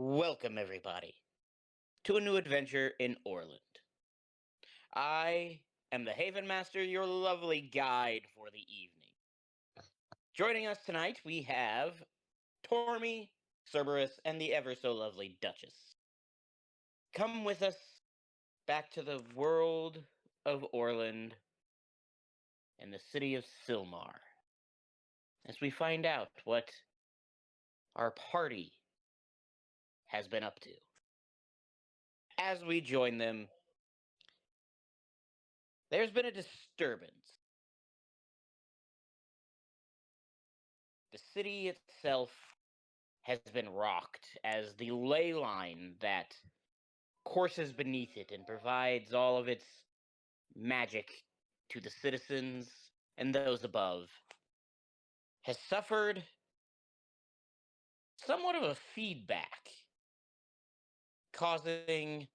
Welcome, everybody, to a new adventure in Orland. I am the Haven Master, your lovely guide for the evening. Joining us tonight, we have Tormy, Cerberus, and the ever so lovely Duchess. Come with us back to the world of Orland and the city of Silmar as we find out what our party has been up to. As we join them, there's been a disturbance. The city itself has been rocked as the ley line that courses beneath it and provides all of its magic to the citizens and those above has suffered somewhat of a feedback, causing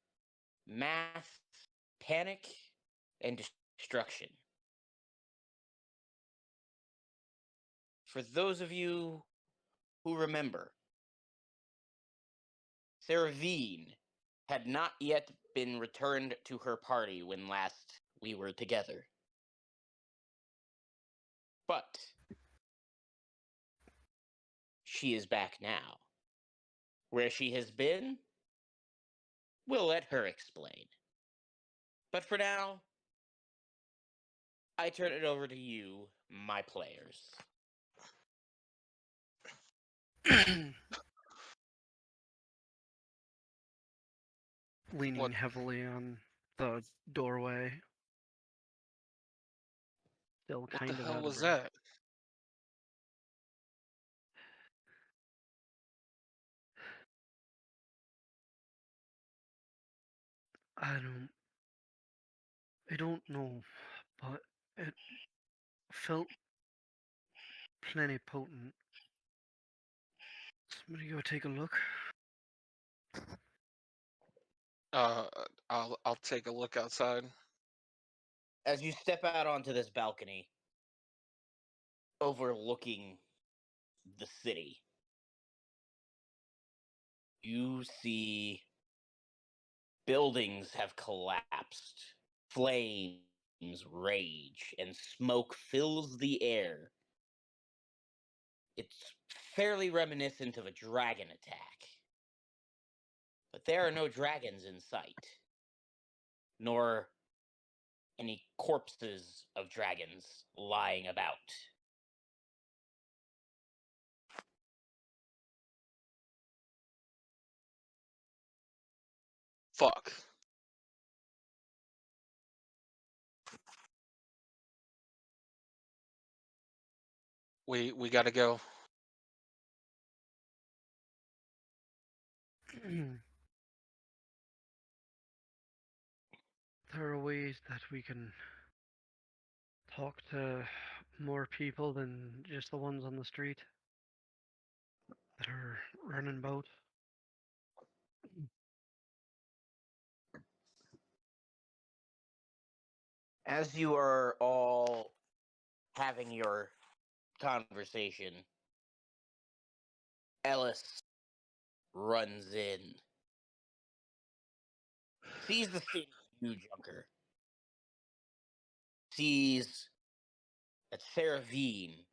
mass panic and destruction. For those of you who remember, Saravine had not yet been returned to her party when last we were together. But she is back now. Where she has been, we'll let her explain. But for now, I turn it over to you, my players. Leaning What heavily on the doorway, still what the kind of hell out of was breath. that? I don't, I don't know, but it felt plenty potent. Somebody go take a look. Uh, I'll take a look outside. As you step out onto this balcony, overlooking the city, you see buildings have collapsed, flames rage, and smoke fills the air. It's fairly reminiscent of a dragon attack. But there are no dragons in sight, nor any corpses of dragons lying about. Fuck. We gotta go. There are ways that we can talk to more people than just the ones on the street that are running about. As you are all having your conversation, Ellis runs in, sees the scene of you, Junker, sees that Saravine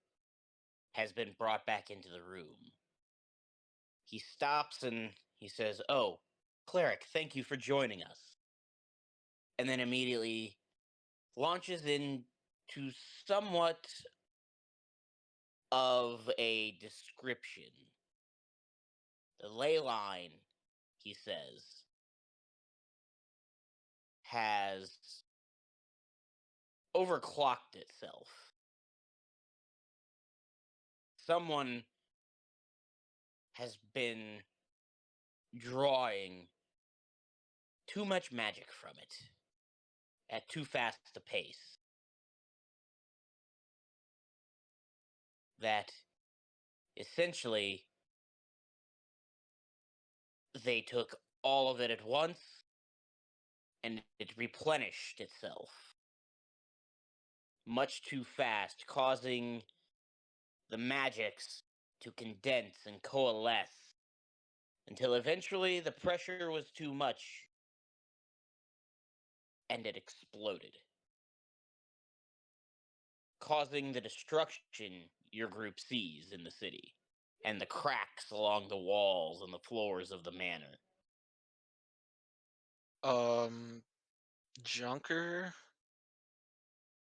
has been brought back into the room. He stops and he says, "Oh, Cleric, thank you for joining us." And then immediately launches into somewhat of a description. The ley line, he says, has overclocked itself. Someone has been drawing too much magic from it at too fast a pace. That essentially they took all of it at once and it replenished itself much too fast, causing the magics to condense and coalesce until eventually the pressure was too much and it exploded, causing the destruction your group sees in the city and the cracks along the walls and the floors of the manor. Um, Junker,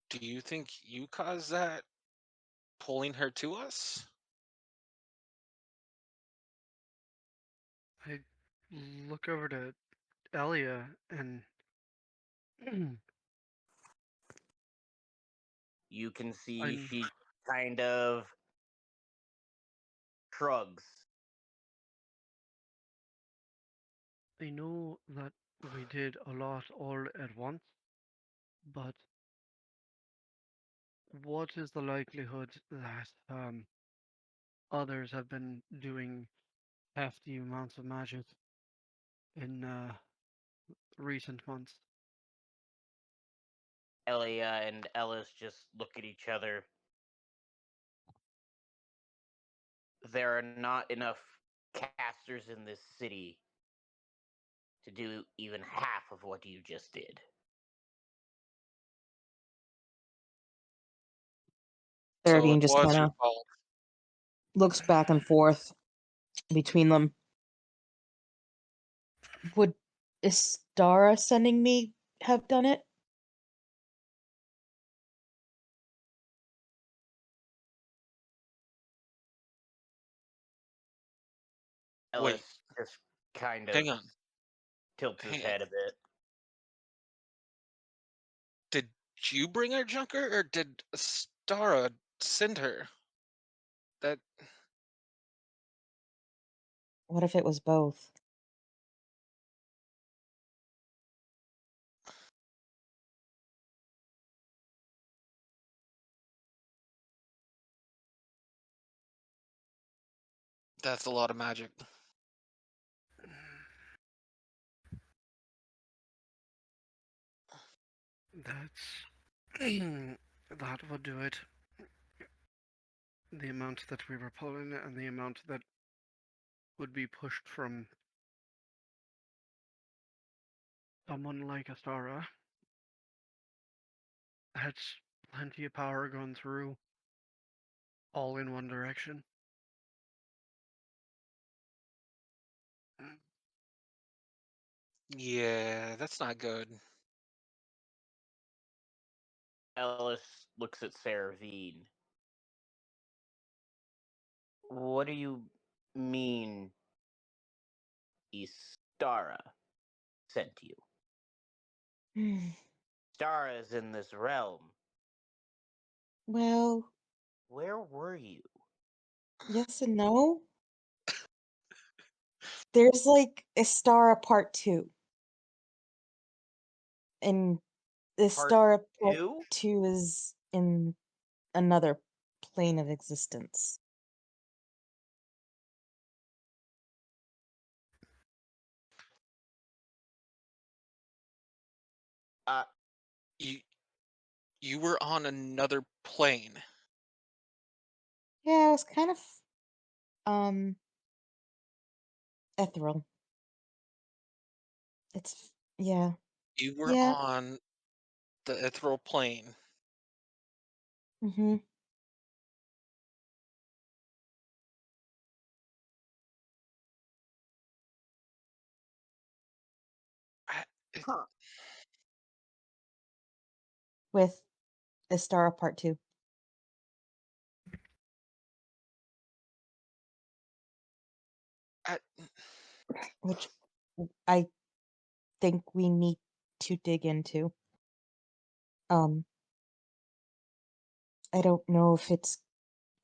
do you think you caused that? Pulling her to us? I look over to Elia and You can see I'm, she kind of shrugs. I know that we did a lot all at once, but what is the likelihood that others have been doing hefty amounts of magic in recent months? Elia and Ellis just look at each other. There are not enough casters in this city to do even half of what you just did. So Seraphine it just was kind your of fault. looks back and forth between them. Would Istara sending me have done it? Wait, Ellis just kind of hang on. tilts his Hang on. head a bit. Did you bring her, Junker, or did Stara send her? That What if it was both? that's a lot of magic. That's that would do it. The amount that we were pulling and the amount that would be pushed from someone like Astara. That's plenty of power going through, all in one direction. Yeah, that's not good. Ellis looks at Saravine. What do you mean Istara sent you? Istara is in this realm. Well, Where were you? yes and no. There's like Istara Part 2. And Part Istara Part 2? 2 is in another plane of existence. Uh, You you were on another plane. Yeah, it was kind of um ethereal. It's yeah. You were Yeah. on the ethereal plane. Mhm. I, it, huh. With Istara Part 2, I, which I think we need to dig into. Um I don't know if it's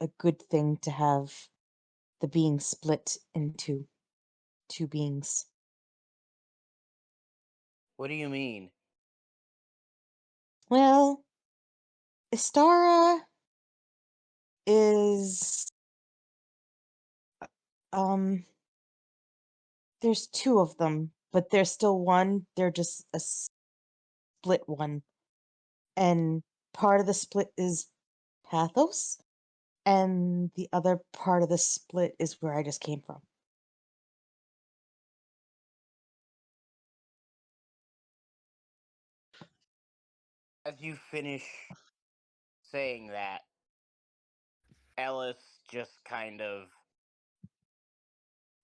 a good thing to have the being split into two beings. What do you mean? Well, Istara is um there's two of them, but there's still one. They're just a split one. And part of the split is Pathos, and the other part of the split is where I just came from. As you finish saying that, Ellis just kind of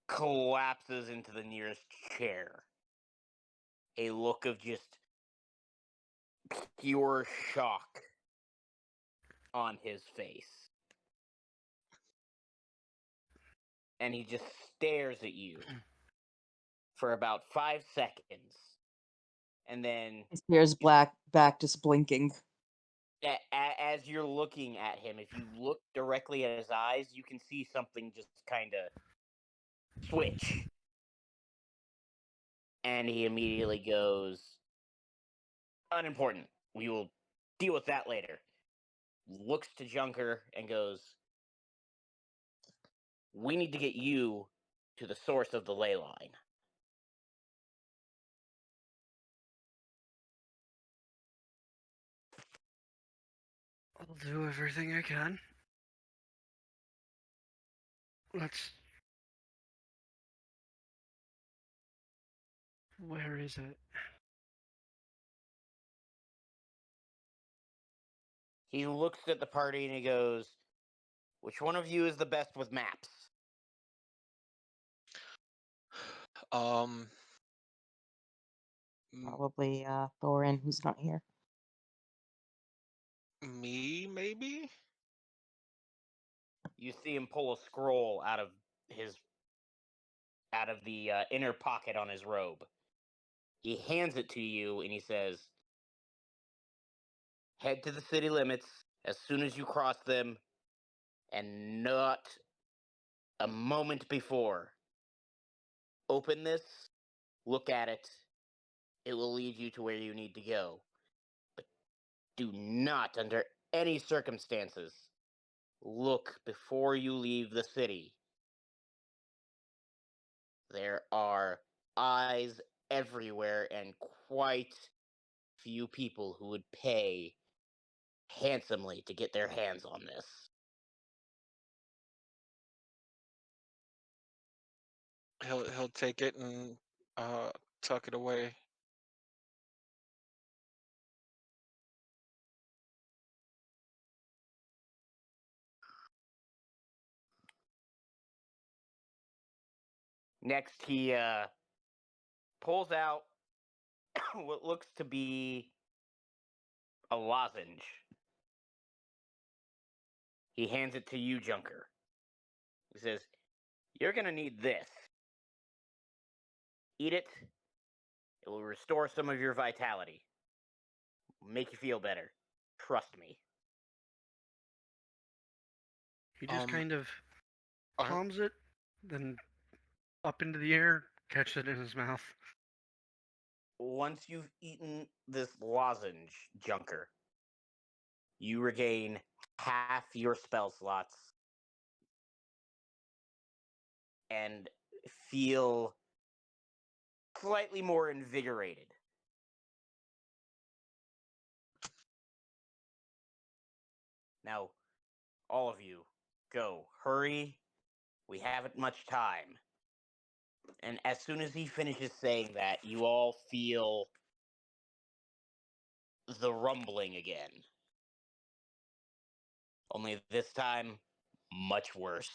collapses into the nearest chair. A look of just pure shock on his face. And he just stares at you for about 5 seconds. And then, His hair's black, back just blinking. as you're looking at him, if you look directly at his eyes, you can see something just kind of switch. And he immediately goes, unimportant. We will deal with that later. Looks to Junker and goes, we need to get you to the source of the ley line. I'll do everything I can. Let's... Where is it? He looks at the party and he goes, which one of you is the best with maps? Um, Probably Thorin, who's not here. me maybe. You see him pull a scroll out of the inner pocket on his robe. He hands it to you and he says, head to the city limits as soon as you cross them, and not a moment before. Open this, look at it. It will lead you to where you need to go. But do not, under any circumstances, look before you leave the city. There are eyes everywhere and quite few people who would pay handsomely to get their hands on this. He'll take it and tuck it away. Next, he pulls out what looks to be a lozenge. He hands it to you, Junker. He says, you're going to need this. Eat it. It will restore some of your vitality. Make you feel better. Trust me. He just Um, kind of are- palms it, then up into the air, catches it in his mouth. Once you've eaten this lozenge, Junker, you regain half your spell slots and feel slightly more invigorated. Now, all of you, go. Hurry. We haven't much time. And as soon as he finishes saying that, you all feel the rumbling again. Only this time, much worse.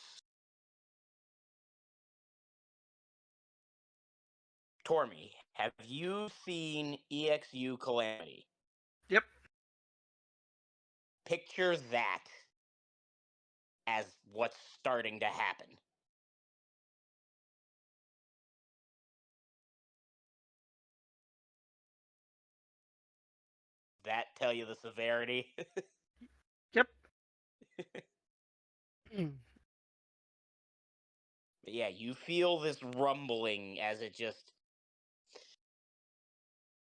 Tormy, have you seen EXU Calamity? Yep. Picture that as what's starting to happen. That tell you the severity? Yep. But yeah, you feel this rumbling as it just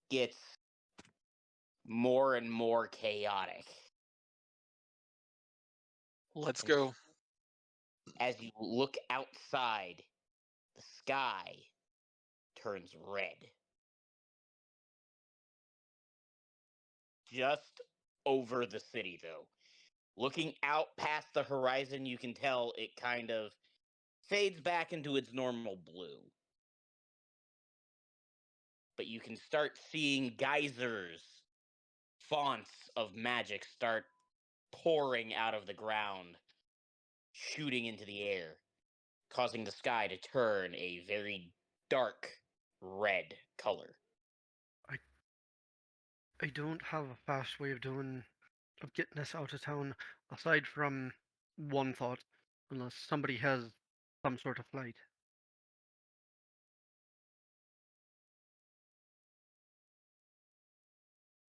gets more and more chaotic. Let's And go. as you look outside, the sky turns red. Just over the city, though. Looking out past the horizon, you can tell it kind of fades back into its normal blue. But you can start seeing geysers fonts of magic start pouring out of the ground, shooting into the air, causing the sky to turn a very dark red color. I don't have a fast way of getting us out of town aside from one thought, unless somebody has some sort of flight.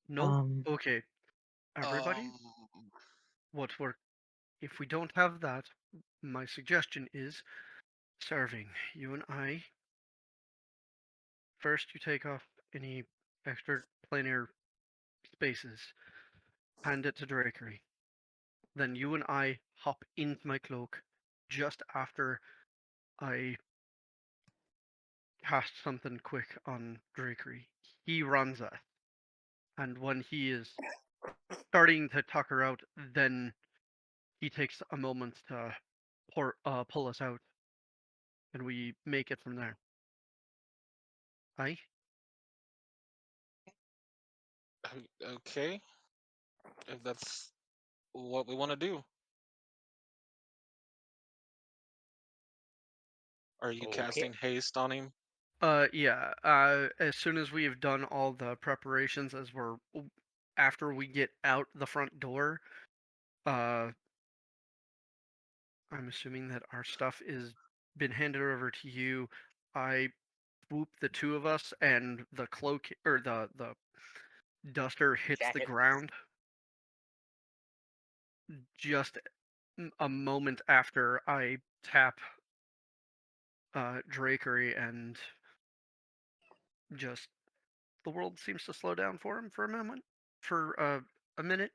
No? Um, Okay. Everybody, Um, if we don't have that, my suggestion is serving. You and I, first you take off any extra planar spaces, hand it to Drakery. Then you and I hop into my cloak just after I cast something quick on Drakery. He runs us, and when he is starting to tuck her out, then he takes a moment to pull us out, and we make it from there. Aye? okay, if that's what we want to do. Are you Okay. casting haste on him? Yeah. As soon as we have done all the preparations, after we get out the front door, uh, I'm assuming that our stuff is been handed over to you. I swoop the two of us, and the cloak or the duster hits the Jacket. ground just a moment after I tap Drakery, and just the world seems to slow down for him for a moment, for a minute.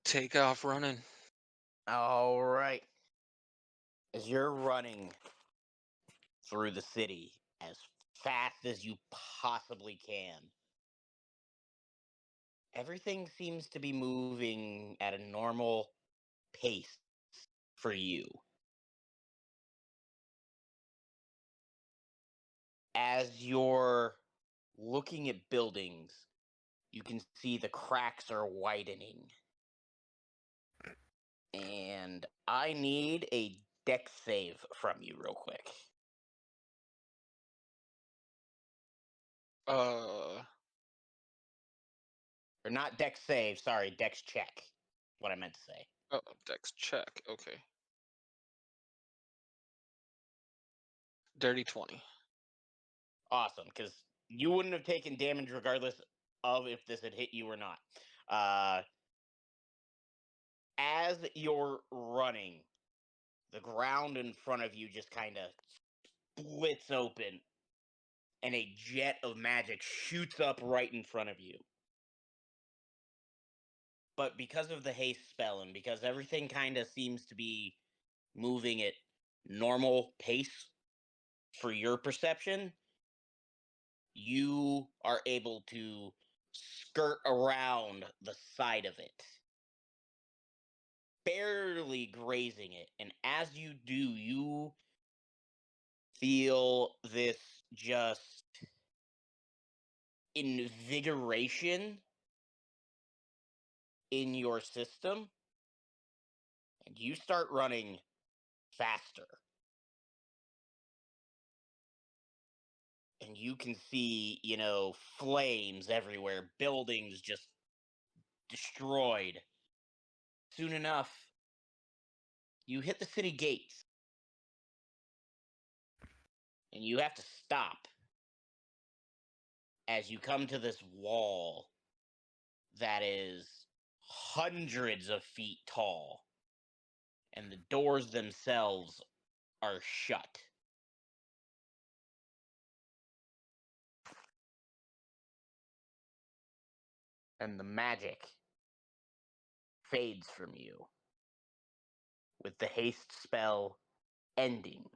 Take off running. All right. As you're running through the city as fast as you possibly can, everything seems to be moving at a normal pace for you. As you're looking at buildings, you can see the cracks are widening. And I need a dex save from you real quick. Uh, Or not dex save, sorry, dex check. What I meant to say. oh, dex check. Okay. Dirty 20. Awesome, because you wouldn't have taken damage regardless of if this had hit you or not. As you're running, the ground in front of you just kind of splits open, and a jet of magic shoots up right in front of you. But because of the haste spell and because everything kind of seems to be moving at normal pace for your perception, you are able to skirt around the side of it, barely grazing it. And as you do, you feel this just invigoration in your system, and you start running faster. And you can see, flames everywhere, buildings just destroyed. Soon enough, you hit the city gates, and you have to stop as you come to this wall that is hundreds of feet tall, and the doors themselves are shut. And the magic fades from you, with the haste spell ending.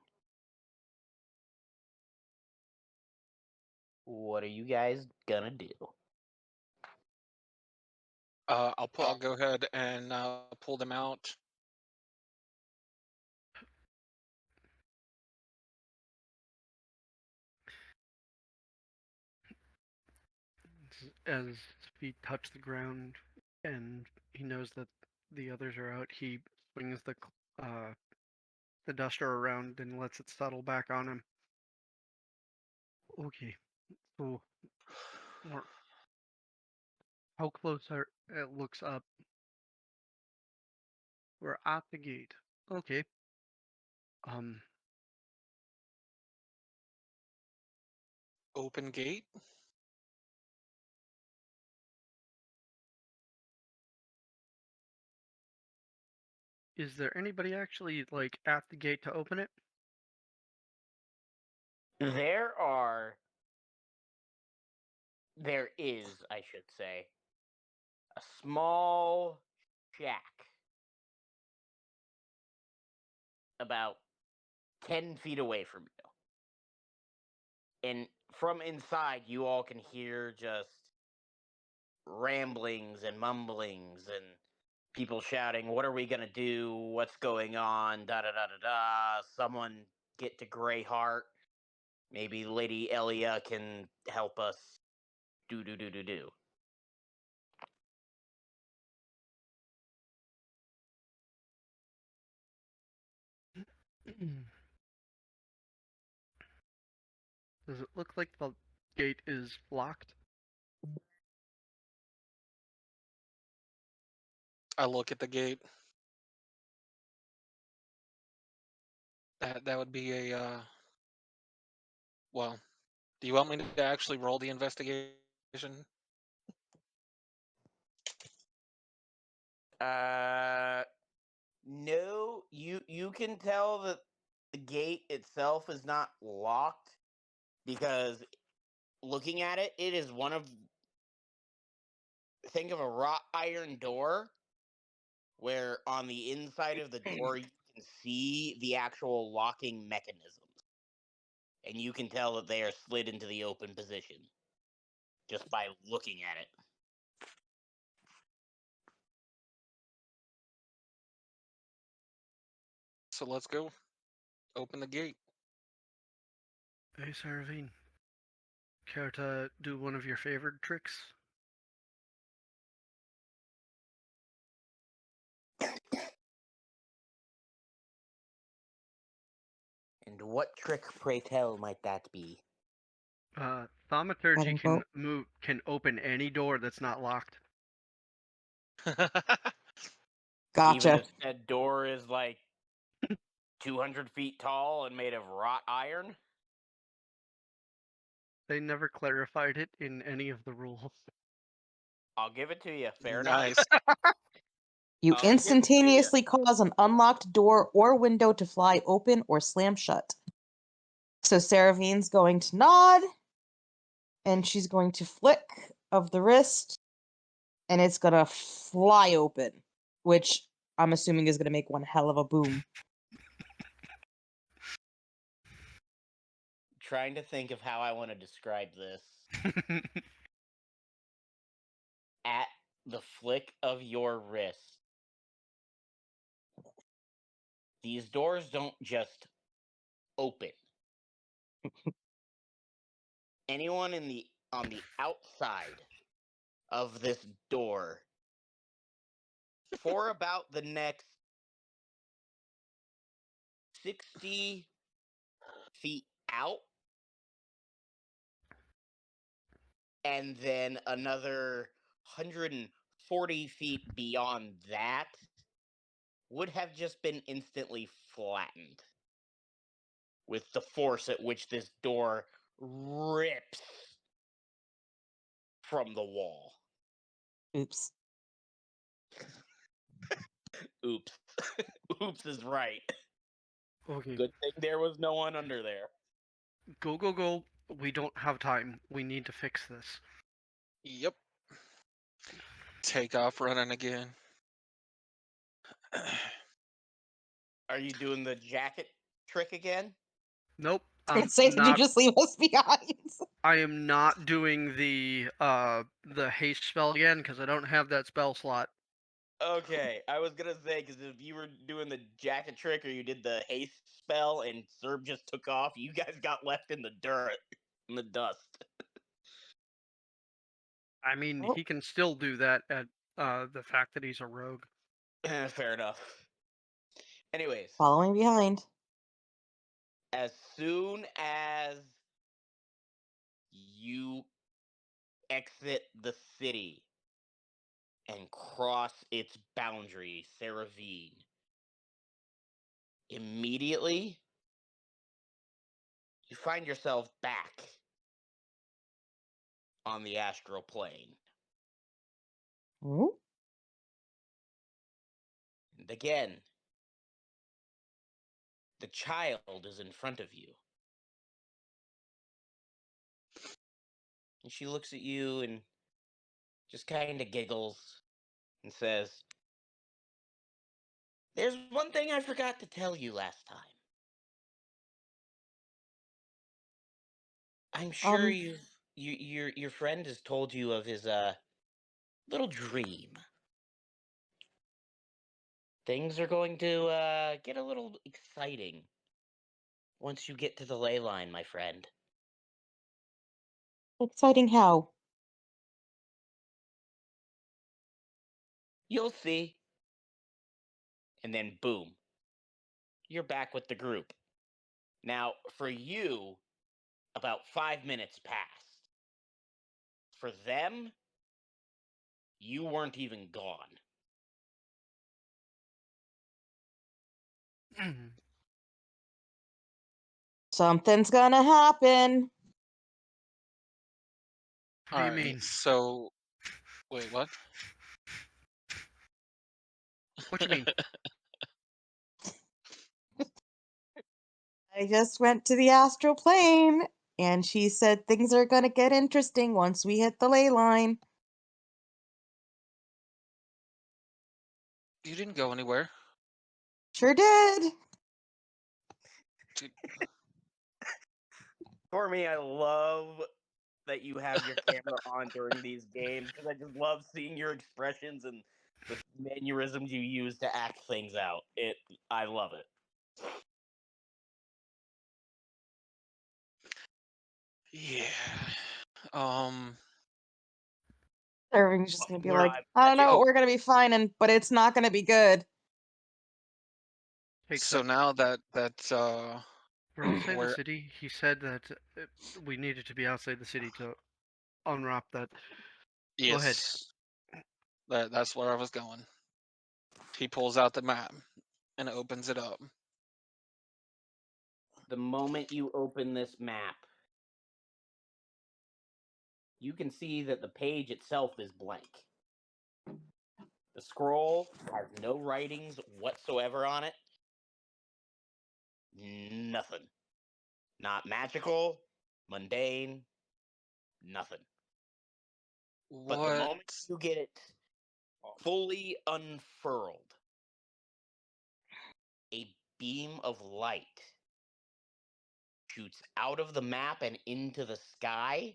What are you guys gonna do? I'll go ahead and pull them out. as his feet touch the ground and he knows that the others are out, he swings the duster around and lets it settle back on him. Okay, so how close are it looks up? We're at the gate. Okay. Open gate. Is there anybody actually like at the gate to open it? There is, I should say, a small shack about 10 feet away from you. And from inside, you all can hear just ramblings and mumblings and people shouting, "What are we gonna do? What's going on? Da da da da da." Someone get to Greyheart. Maybe Lady Elia can help us. Do do do do do. Does it look like the gate is locked? I look at the gate. That would be a well. Do you want me to actually roll the investigation? No, you can tell that the gate itself is not locked because looking at it, it is one of think of a wrought iron door where on the inside of the door you can see the actual locking mechanisms. And you can tell that they are slid into the open position just by looking at it. So let's go. Open the gate. Hey, Saravine. Care to do one of your favorite tricks? And what trick, pray tell, might that be? Thaumaturgy Guiding can open any door that's not locked. Even Gotcha. if that door is like 200 feet tall and made of wrought iron? They never clarified it in any of the rules. I'll give it to you. Fair Nice. enough. You I'll give it to ya. instantaneously cause an unlocked door or window to fly open or slam shut. So Saravine's going to nod, and she's going to flick of the wrist, and it's gonna fly open, which I'm assuming is gonna make one hell of a boom. Trying to think of how I want to describe this. At the flick of your wrist, these doors don't just open. Anyone on the outside of this door for about the next 60 feet out, and then another 140 feet beyond that would have just been instantly flattened with the force at which this door rips from the wall. Oops. Oops. Oops is right. Okay, Good thing there was no one under there. go, go, go. We don't have time. We need to fix this. Yep. Take off running again. Are you doing the jacket trick again? Nope. I'd say, did you just leave us behind? I am not doing the haste spell again because I don't have that spell slot. Okay, I was gonna say because if you were doing the jacket trick or you did the haste spell and Serb just took off, you guys got left in the dirt, in the dust. I mean, Oh. he can still do that at the fact that he's a rogue. Fair enough. Anyways, Following behind. as soon as you exit the city and cross its boundary, Saravine, immediately you find yourself back on the astral plane. Oh. And again, the child is in front of you. And she looks at you and just kind of giggles and says, "There's one thing I forgot to tell you last time. I'm sure Um, your friend has told you of his little dream. Things are going to get a little exciting once you get to the ley line, my friend. exciting how? You'll see." And then boom, you're back with the group. Now, for you, about 5 minutes passed. For them, you weren't even gone. Something's gonna happen. What do you Alright, mean? so wait, what? What you mean? I just went to the astral plane, and she said things are gonna get interesting once we hit the ley line. You didn't go anywhere. Sure did. Dude, For me, I love that you have your camera on during these games because I just love seeing your expressions and the mannerisms you use to act things out. I love it. yeah. Um. Irving's just gonna be We're like, not I don't know, Oh, we're gonna be fine, but it's not gonna be good. Takes so up. now that We're outside the we're city. He said that we needed to be outside the city to unwrap that. Go ahead. yes, that's where I was going. He pulls out the map and opens it up. The moment you open this map, you can see that the page itself is blank. The scroll has no writings whatsoever on it. Nothing. Not magical, mundane, nothing. But the moment What? you get it fully unfurled, a beam of light shoots out of the map and into the sky.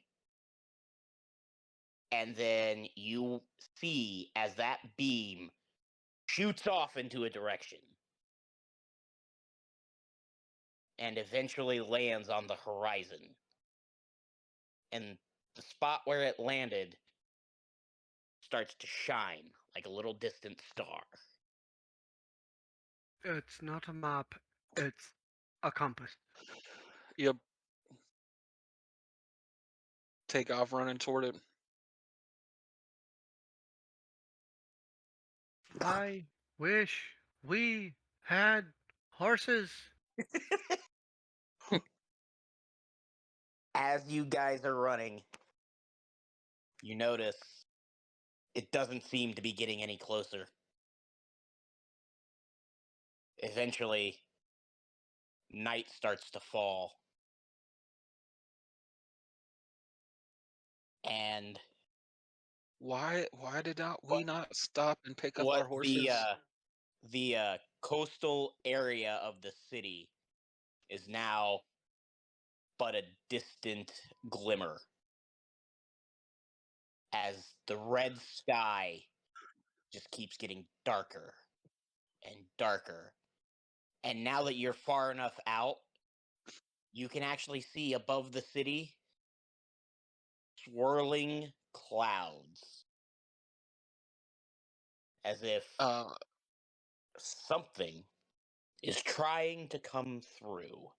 And then you see as that beam shoots off into a direction and eventually lands on the horizon. And the spot where it landed starts to shine like a little distant star. It's not a map. It's a compass. Yep. Take off running toward it. I wish we had horses. As you guys are running, you notice it doesn't seem to be getting any closer. Eventually, night starts to fall. And Why did not we what not stop and pick up our what horses? the coastal area of the city is now but a distant glimmer as the red sky just keeps getting darker and darker. And now that you're far enough out, you can actually see above the city, swirling clouds, as if something is trying to come through.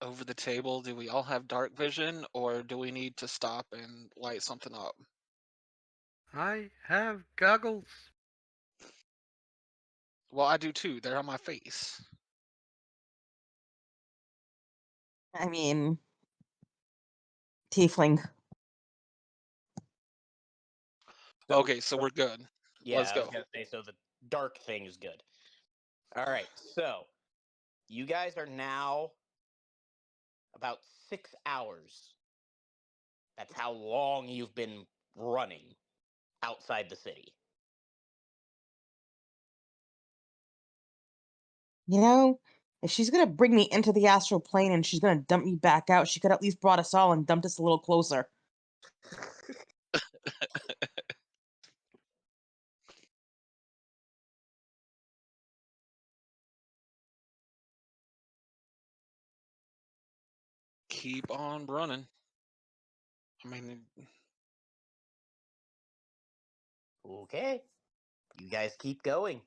Over the table, do we all have dark vision, or do we need to stop and light something up? I have goggles. Well, I do too. They're on my face. I mean, tiefling. So, Okay, so we're good. yeah, Let's I was go. gonna say, so the dark thing is good. All right, so you guys are now about 6 hours. That's how long you've been running outside the city. You know, if she's gonna bring me into the astral plane and she's gonna dump me back out, she could at least brought us all and dumped us a little closer. Keep on running. I mean, Okay, you guys keep going.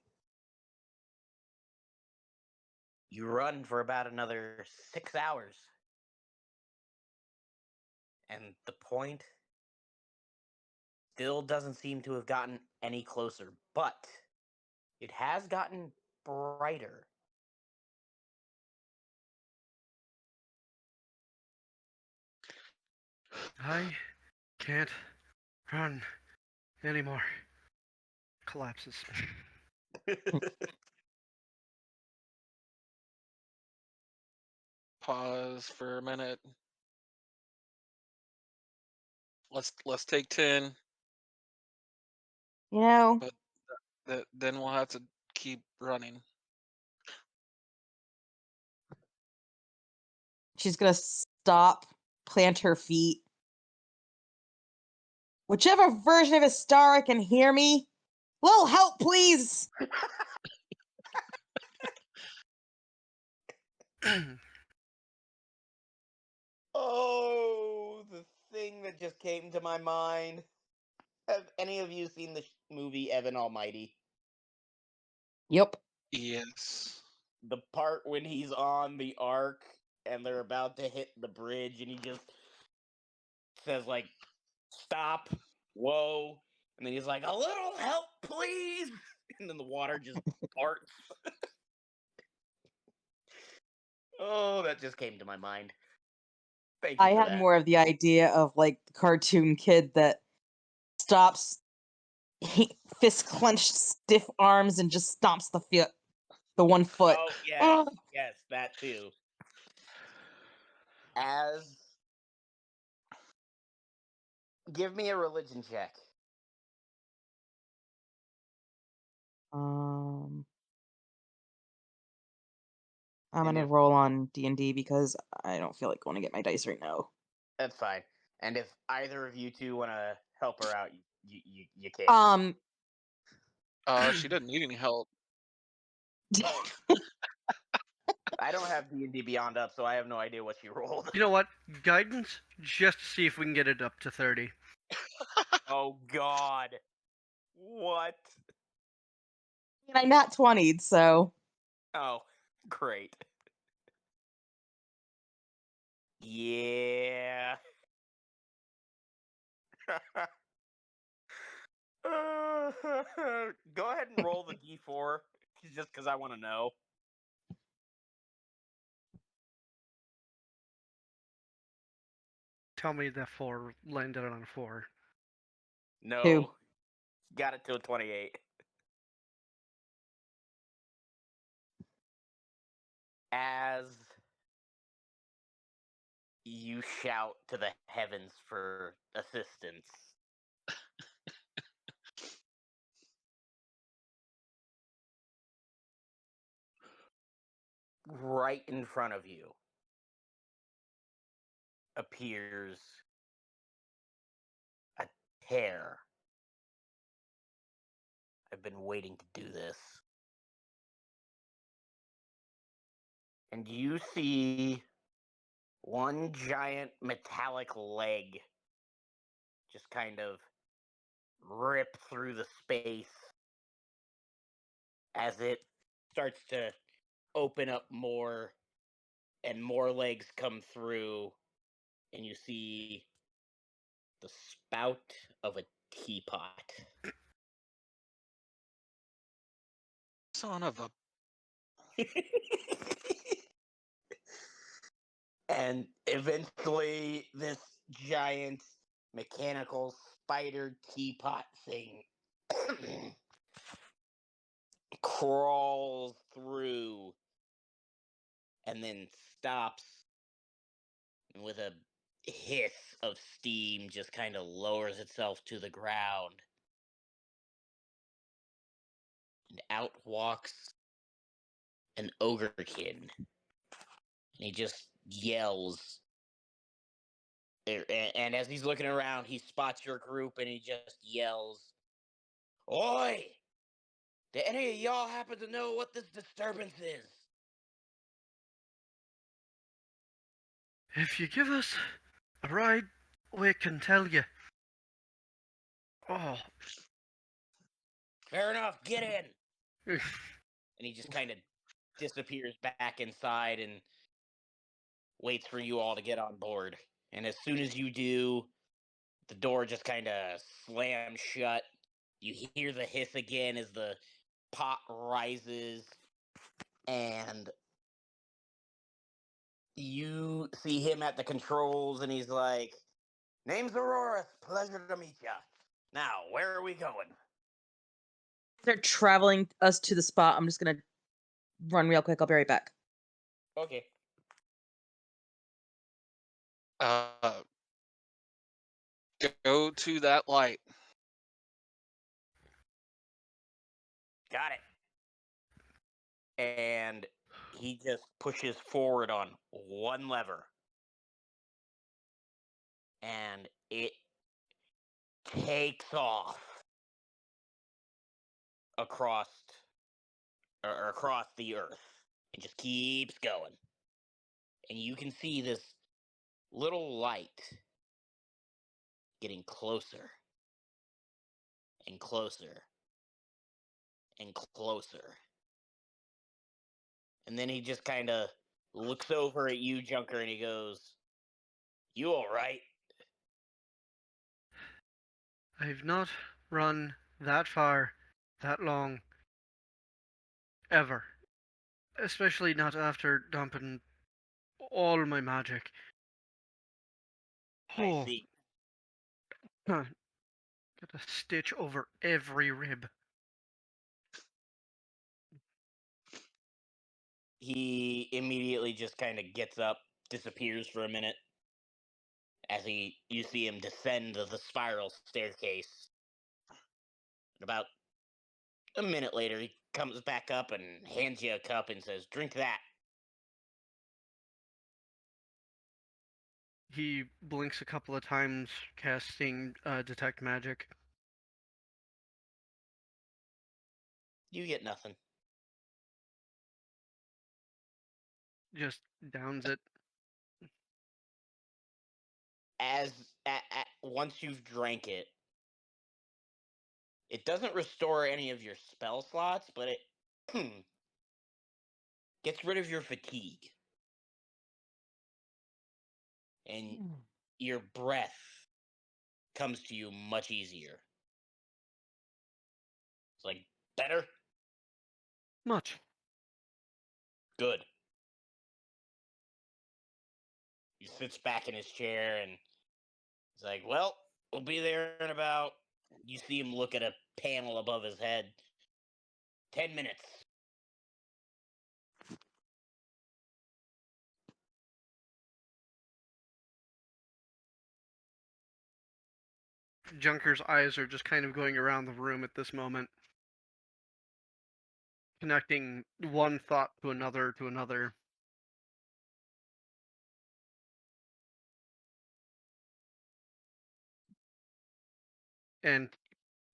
You run for about another 6 hours. And the point still doesn't seem to have gotten any closer, but it has gotten brighter. I can't run anymore. Collapses. pause for a minute. Let's take 10, You know, but then we'll have to keep running. she's gonna stop, plant her feet. Whichever version of Astara can hear me, little help, please. Oh, the thing that just came to my mind. Have any of you seen the movie Evan Almighty? Yep. Yes. The part when he's on the ark and they're about to hit the bridge and he just says, like, stop, whoa, and then he's like, a little help, please, and then the water just parts. Oh, that just came to my mind. Thank you I for had that. more of the idea of like the cartoon kid that stops, fist clenched, stiff arms, and just stomps the one foot. Oh, yes, Ugh. yes, that too. As give me a religion check. Um, I'm And gonna if roll on D&D because I don't feel like going to get my dice right now. that's fine. And if either of you two want to help her out, you can. She doesn't need any help. I don't have D&D Beyond up, so I have no idea what she rolled. You know what? Guidance, just to see if we can get it up to 30. Oh God, what? And I nat 20'd, so Oh, great. Yeah. Go ahead and roll the d4, just because I want to know. Tell me that 4 landed on a 4. No. Two. Got it to a 28. As you shout to the heavens for assistance, right in front of you appears a tear. I've been waiting to do this. And you see one giant metallic leg just kind of rip through the space as it starts to open up more and more legs come through, and you see the spout of a teapot. Son of a. And eventually, this giant mechanical spider teapot thing crawls through and then stops, and with a hiss of steam just kind of lowers itself to the ground. And out walks an ogre kid. And he just yells. And as he's looking around, he spots your group and he just yells, "Oi! Do any of y'all happen to know what this disturbance is?" If you give us a ride, we can tell you. Oh. Fair enough, get in. And he just kind of disappears back inside and waits for you all to get on board. And as soon as you do, the door just kind of slams shut. You hear the hiss again as the pot rises, and you see him at the controls, and he's like, "Name's Aurora. Pleasure to meet ya. Now, where are we going?" They're traveling us to the spot. I'm just gonna run real quick. I'll be right back. Okay. Go to that light. Got it. And he just pushes forward on one lever, and it takes off across across the earth. It just keeps going. And you can see this little light getting closer and closer and closer. And then he just kind of looks over at you, Junker, and he goes, "You all right?" I've not run that far, that long, ever. Especially not after dumping all my magic. I Oh, see. got a stitch over every rib. He immediately just kind of gets up, disappears for a minute, as you see him descend the spiral staircase. And about a minute later, he comes back up and hands you a cup and says, "Drink that." He blinks a couple of times, casting Detect Magic. You get nothing. Just downs it. As once you've drank it, it doesn't restore any of your spell slots, but it gets rid of your fatigue. And your breath comes to you much easier. It's like, better? Much. Good. He sits back in his chair and he's like, "Well, we'll be there in about..." You see him look at a panel above his head. 10 minutes. Junker's eyes are just kind of going around the room at this moment, connecting one thought to another to another. And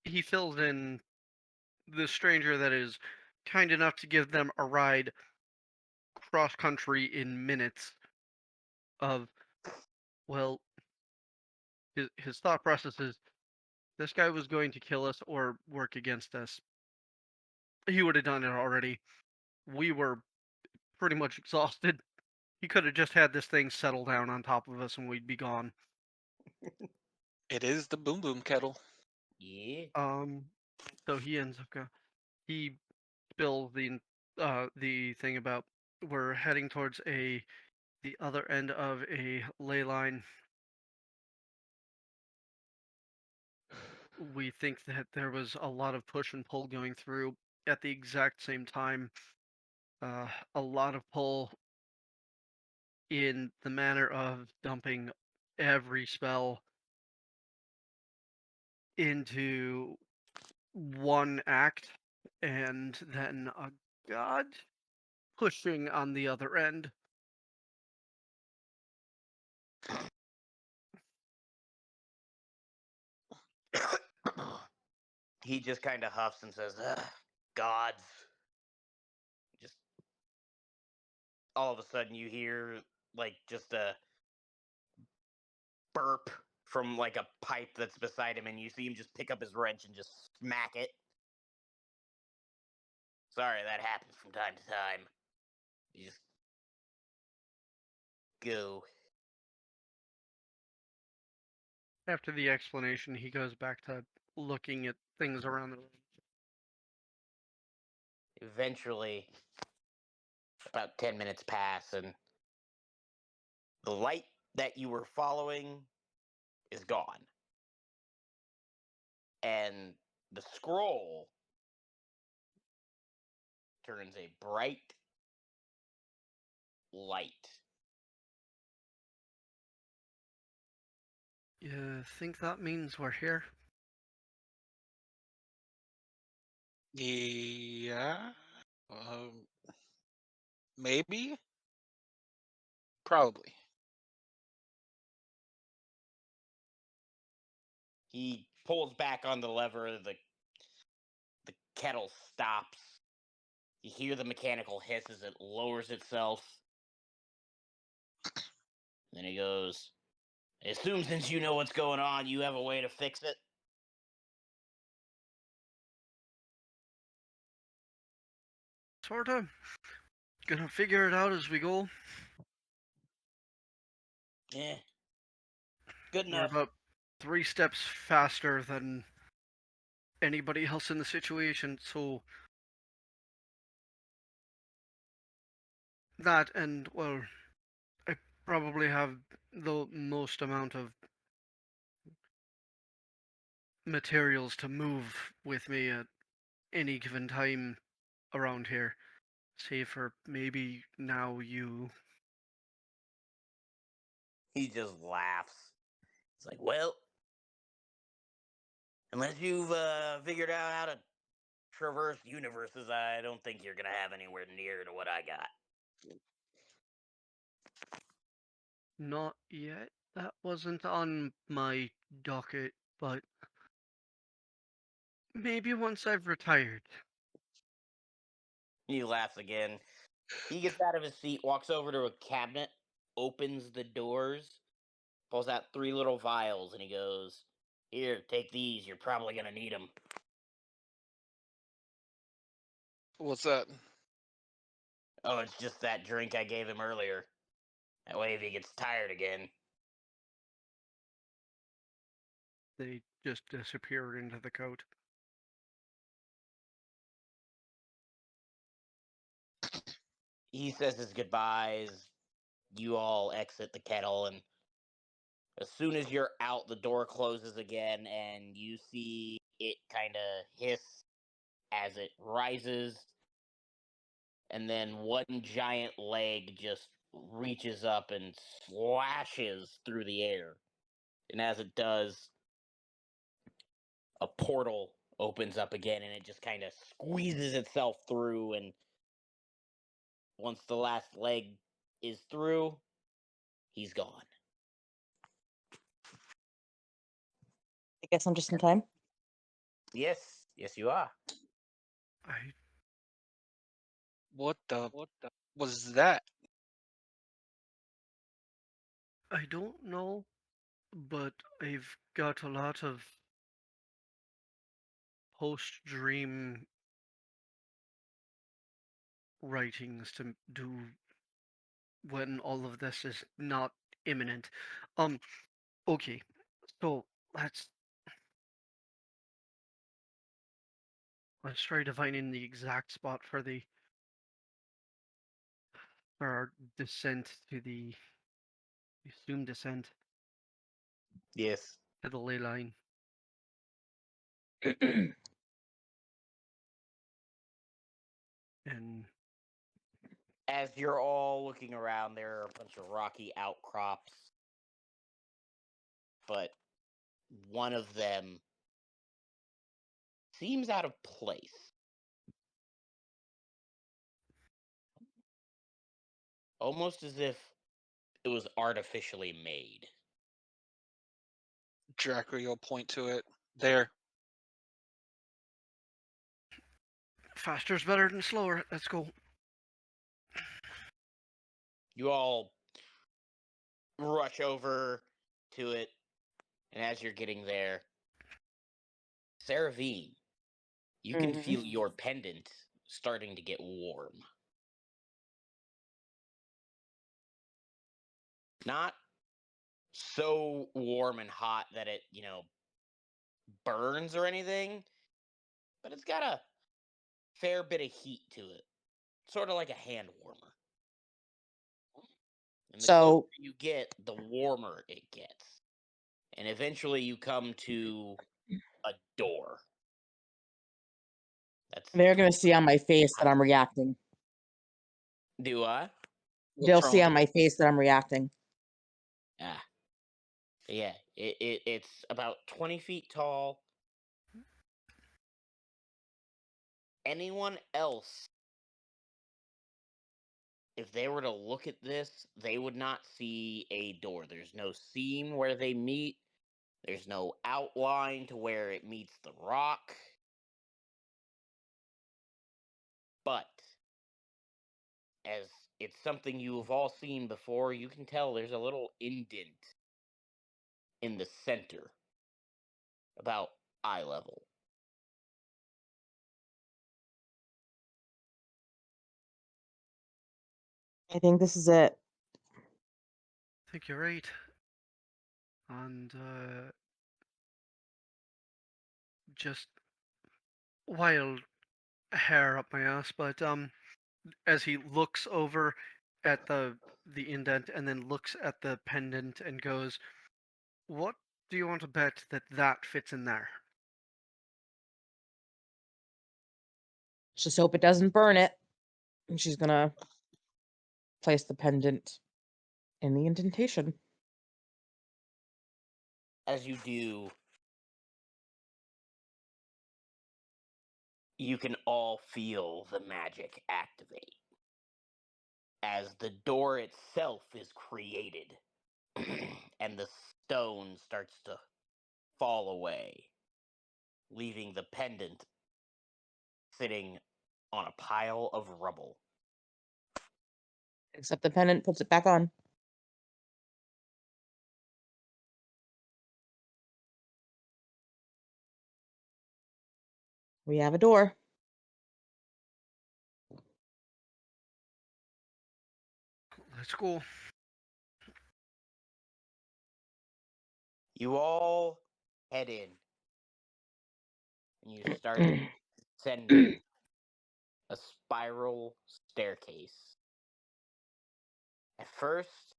he fills in the stranger that is kind enough to give them a ride cross country in minutes of, well, his thought process is this guy was going to kill us or work against us. He would have done it already. We were pretty much exhausted. He could have just had this thing settle down on top of us and we'd be gone. It is the boom boom kettle. Yeah. So he ends up he spills the thing about we're heading towards the other end of a ley line. We think that there was a lot of push and pull going through at the exact same time. A lot of pull in the manner of dumping every spell into one act, and then a god pushing on the other end. He just kind of huffs and says, "Ugh, gods." Just all of a sudden you hear like just a burp from like a pipe that's beside him, and you see him just pick up his wrench and just smack it. Sorry, that happens from time to time. You just go. After the explanation, he goes back to looking at things around the room. Eventually, about 10 minutes pass, and the light that you were following is gone. And the scroll turns a bright light. You think that means we're here? Yeah. Maybe. Probably. He pulls back on the lever, the kettle stops. You hear the mechanical hiss as it lowers itself. Then he goes, "I assume since you know what's going on, you have a way to fix it?" Sorta. Gonna figure it out as we go. Yeah. Good We're enough. about 3 steps faster than anybody else in the situation, so that and, well, I probably have the most amount of materials to move with me at any given time around here. Save for maybe now you. He just laughs. It's like, well, unless you've figured out how to traverse universes, I don't think you're gonna have anywhere near to what I got. Not yet. That wasn't on my docket, but maybe once I've retired. He laughs again. He gets out of his seat, walks over to a cabinet, opens the doors, pulls out 3 little vials, and he goes, "Here, take these. You're probably gonna need them." What's that? Oh, it's just that drink I gave him earlier. That way, if he gets tired again. They just disappeared into the coat. He says his goodbyes. You all exit the kettle, and as soon as you're out, the door closes again, and you see it kind of hiss as it rises, and then one giant leg just reaches up and slashes through the air. And as it does, a portal opens up again, and it just kind of squeezes itself through. And once the last leg is through, he's gone. I guess I'm just in time. Yes, you are. I What the was that? I don't know, but I've got a lot of post-dream writings to do when all of this is not imminent. Okay, so let's try defining the exact spot for our descent to the assumed descent Yes. to the ley line. And As you're all looking around, there are a bunch of rocky outcrops, but one of them seems out of place. Almost as if it was artificially made. Dracry will point to it. There. faster's better than slower. Let's go. You all rush over to it, and as you're getting there, Saravine, you can Mhm. feel your pendant starting to get warm. Not so warm and hot that it, burns or anything, but it's got a fair bit of heat to it. Sort of like a hand warmer. And the closer So you get, the warmer it gets. And eventually you come to a door. That's they're gonna see on my face that I'm reacting. do I? They'll What's see wrong? on my face that I'm reacting. Ah. Yeah, it's about 20 feet tall. Anyone else, if they were to look at this, they would not see a door. There's no seam where they meet. There's no outline to where it meets the rock. But as it's something you have all seen before, you can tell there's a little indent in the center, about eye level. I think this is it. I think you're right. And just wild hair up my ass, but as he looks over at the indent and then looks at the pendant and goes, "What do you want to bet that fits in there?" Just hope it doesn't burn it. And she's gonna place the pendant in the indentation. As you do, you can all feel the magic activate. As the door itself is created and the stone starts to fall away, leaving the pendant sitting on a pile of rubble. Except the pendant puts it back on. We have a door. Let's go. You all head in and you start descending a spiral staircase. At first,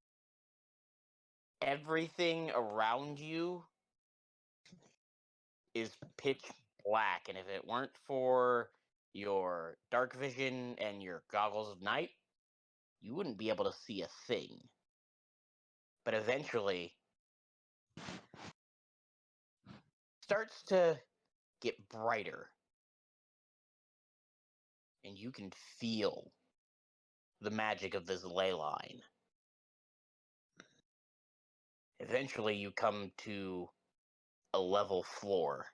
everything around you is pitch black, and if it weren't for your dark vision and your goggles of night, you wouldn't be able to see a thing. But eventually, starts to get brighter, and you can feel the magic of this ley line. Eventually, you come to a level floor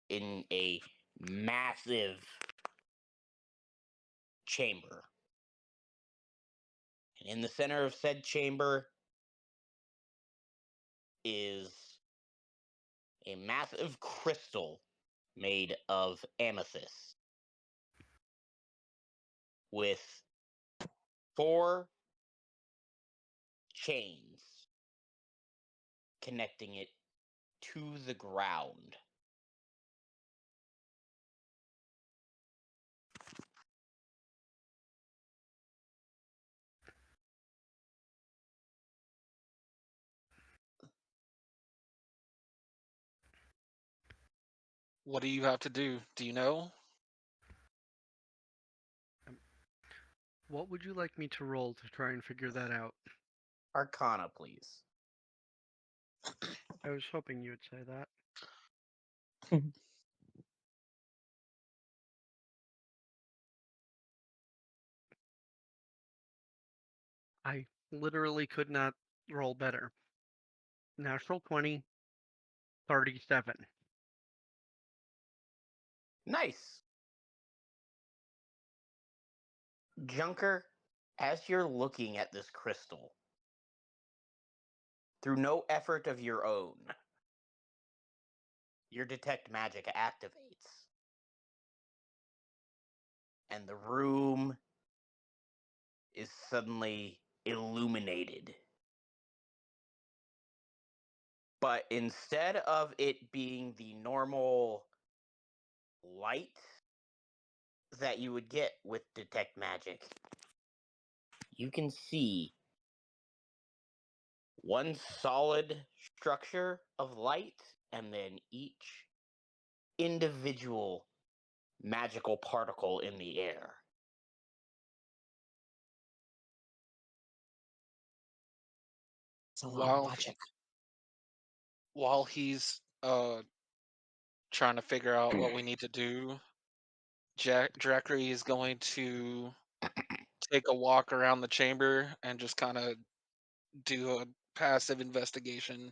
in a massive chamber. In the center of said chamber is a massive crystal made of amethyst with 4 chains connecting it to the ground. What do you have to do? Do you know? What would you like me to roll to try and figure that out? Arcana, please. I was hoping you would say that. I literally could not roll better. Natural 20, 37. Nice. Junker, as you're looking at this crystal, through no effort of your own, your detect magic activates. And the room is suddenly illuminated. But instead of it being the normal light that you would get with detect magic, you can see one solid structure of light and then each individual magical particle in the air. It's a lot of While logic. while he's trying to figure out what we need to do, Jackery is going to take a walk around the chamber and just kind of do a passive investigation.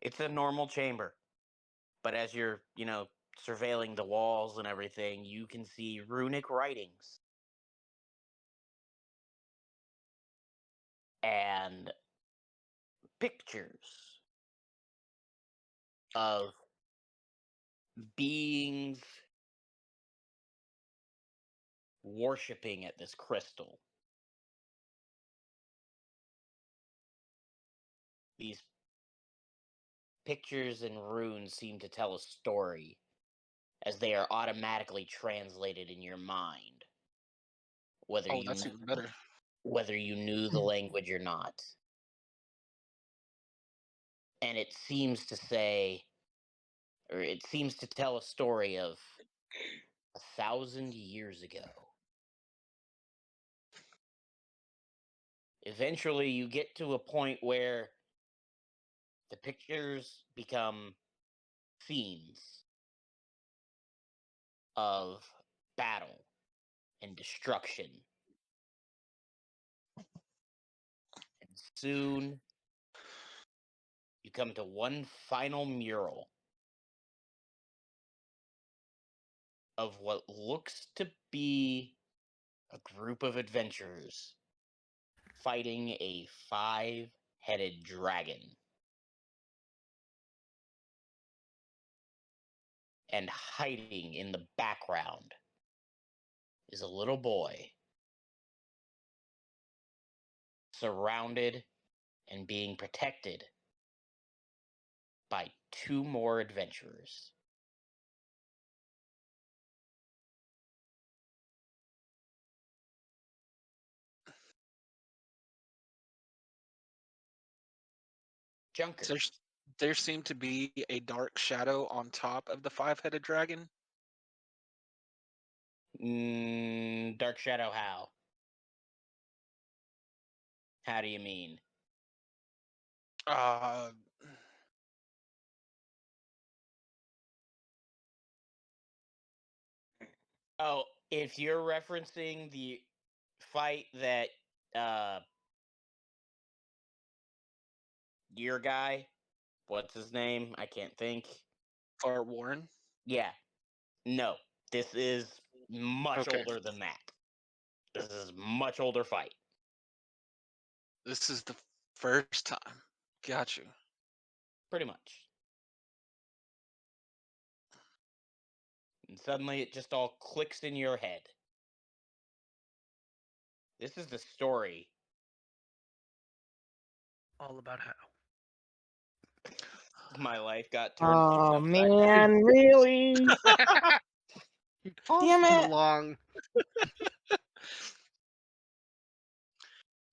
It's a normal chamber, but as you're, surveilling the walls and everything, you can see runic writings and pictures of beings worshipping at this crystal. These pictures and runes seem to tell a story as they are automatically translated in your mind, whether Oh, you that's even better. whether you knew the language or not. And it seems to say, or it seems to tell a story of 1,000 years ago. Eventually, you get to a point where the pictures become scenes of battle and destruction. And soon, you come to one final mural of what looks to be a group of adventurers fighting a 5-headed dragon. And hiding in the background is a little boy surrounded and being protected by 2 more adventurers. Junker. There seemed to be a dark shadow on top of the 5-headed dragon. Dark Shadow how? How do you mean? Uh, Oh, if you're referencing the fight that your guy, what's his name? I can't think. Far Warren. Yeah, No, this is much Okay. older than that. This is much older fight. This is the first time. Got you. Pretty much. And suddenly it just all clicks in your head. This is the story. All about how. My life got turned Oh upside down. man, really? He Damn paused too it. long.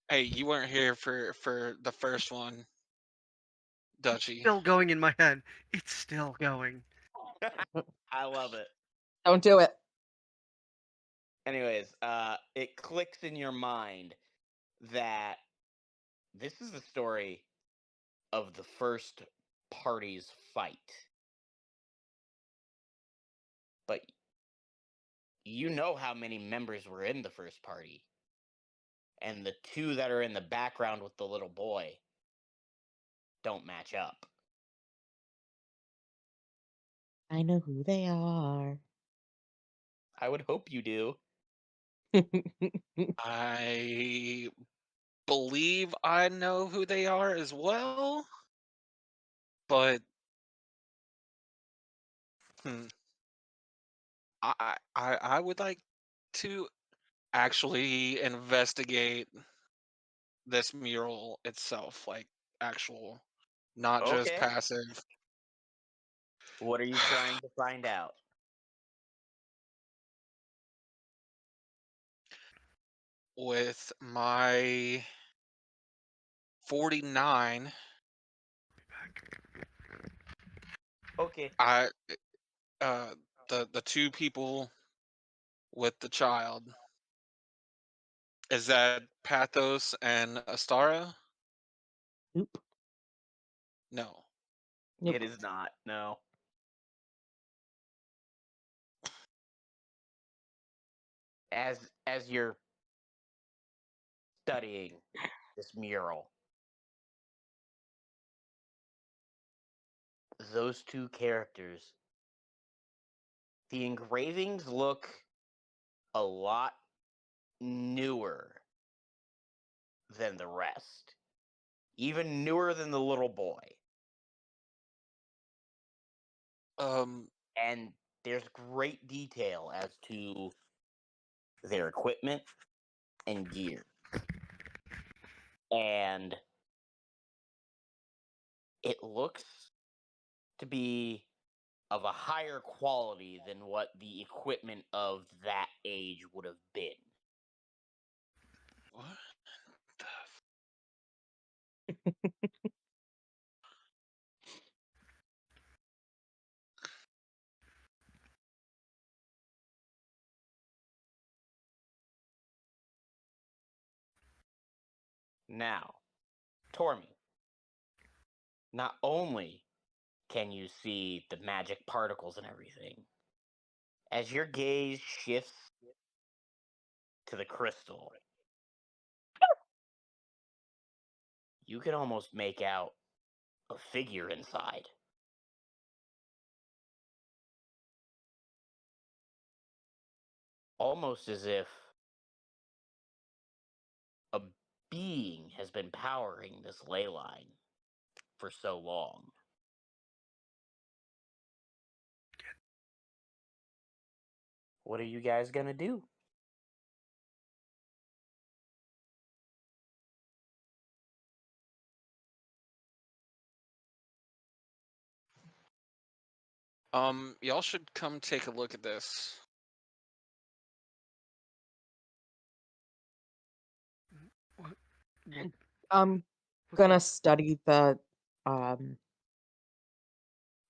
Hey, you weren't here for the first one, Dutchy. Still going in my head. It's still going. I love it. Don't do it. Anyways, it clicks in your mind that this is the story of the first party's fight. But you know how many members were in the first party. And the two that are in the background with the little boy don't match up. I know who they are. I would hope you do. I believe I know who they are as well, but hmm, I would like to actually investigate this mural itself, like actual, not just Okay. passive. What are you trying to find out? With my 49, Okay. I uh the two people with the child, is that Pathos and Astara? Nope. No. Nope. It is not. No. As you're studying this mural, those two characters, the engravings look a lot newer than the rest. Even newer than the little boy. Um And there's great detail as to their equipment and gear. And it looks to be of a higher quality than what the equipment of that age would have been. what the Now, Tormy, not only can you see the magic particles and everything, as your gaze shifts to the crystal, you can almost make out a figure inside. Almost as if a being has been powering this ley line for so long. What are you guys gonna do? Y'all should come take a look at this. What? What? I'm What's gonna up? study the um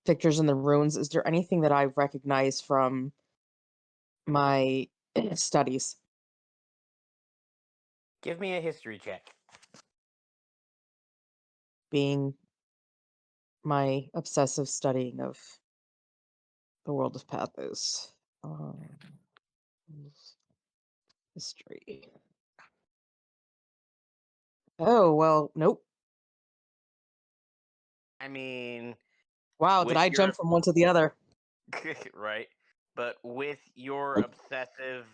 pictures in the runes. Is there anything that I recognize from my studies? Give me a history check. Being my obsessive studying of the world of Pathos. History. Oh, well, nope. I mean, Wow, did with I your jump from one to the other? right, but with your obsessive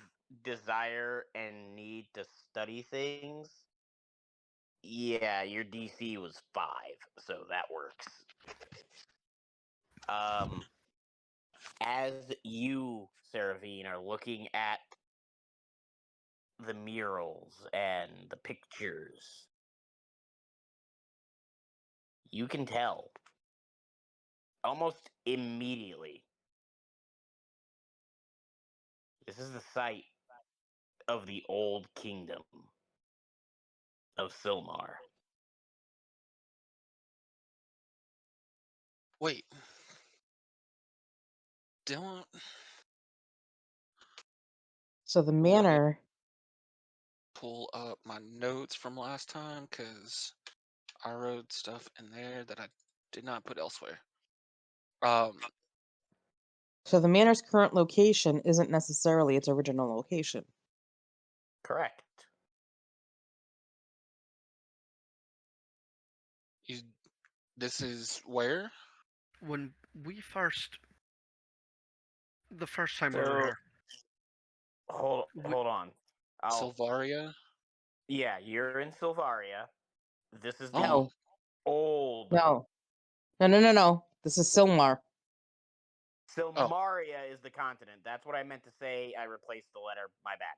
desire and need to study things, yeah, your DC was 5, so that works. As you, Saravine, are looking at the murals and the pictures, you can tell almost immediately this is the site of the old kingdom of Silmar. Wait. Don't. So the Let me manor, pull up my notes from last time because I wrote stuff in there that I did not put elsewhere. so the manor's current location isn't necessarily its original location. Correct. You, this is where? When we first, the first time we were So here, hold on. Silvaria? Yeah, you're in Silvaria. This is the Oh, No, old no, no. This is Silmar. oh, Silmaria is the continent. That's what I meant to say. I replaced the letter. My bad.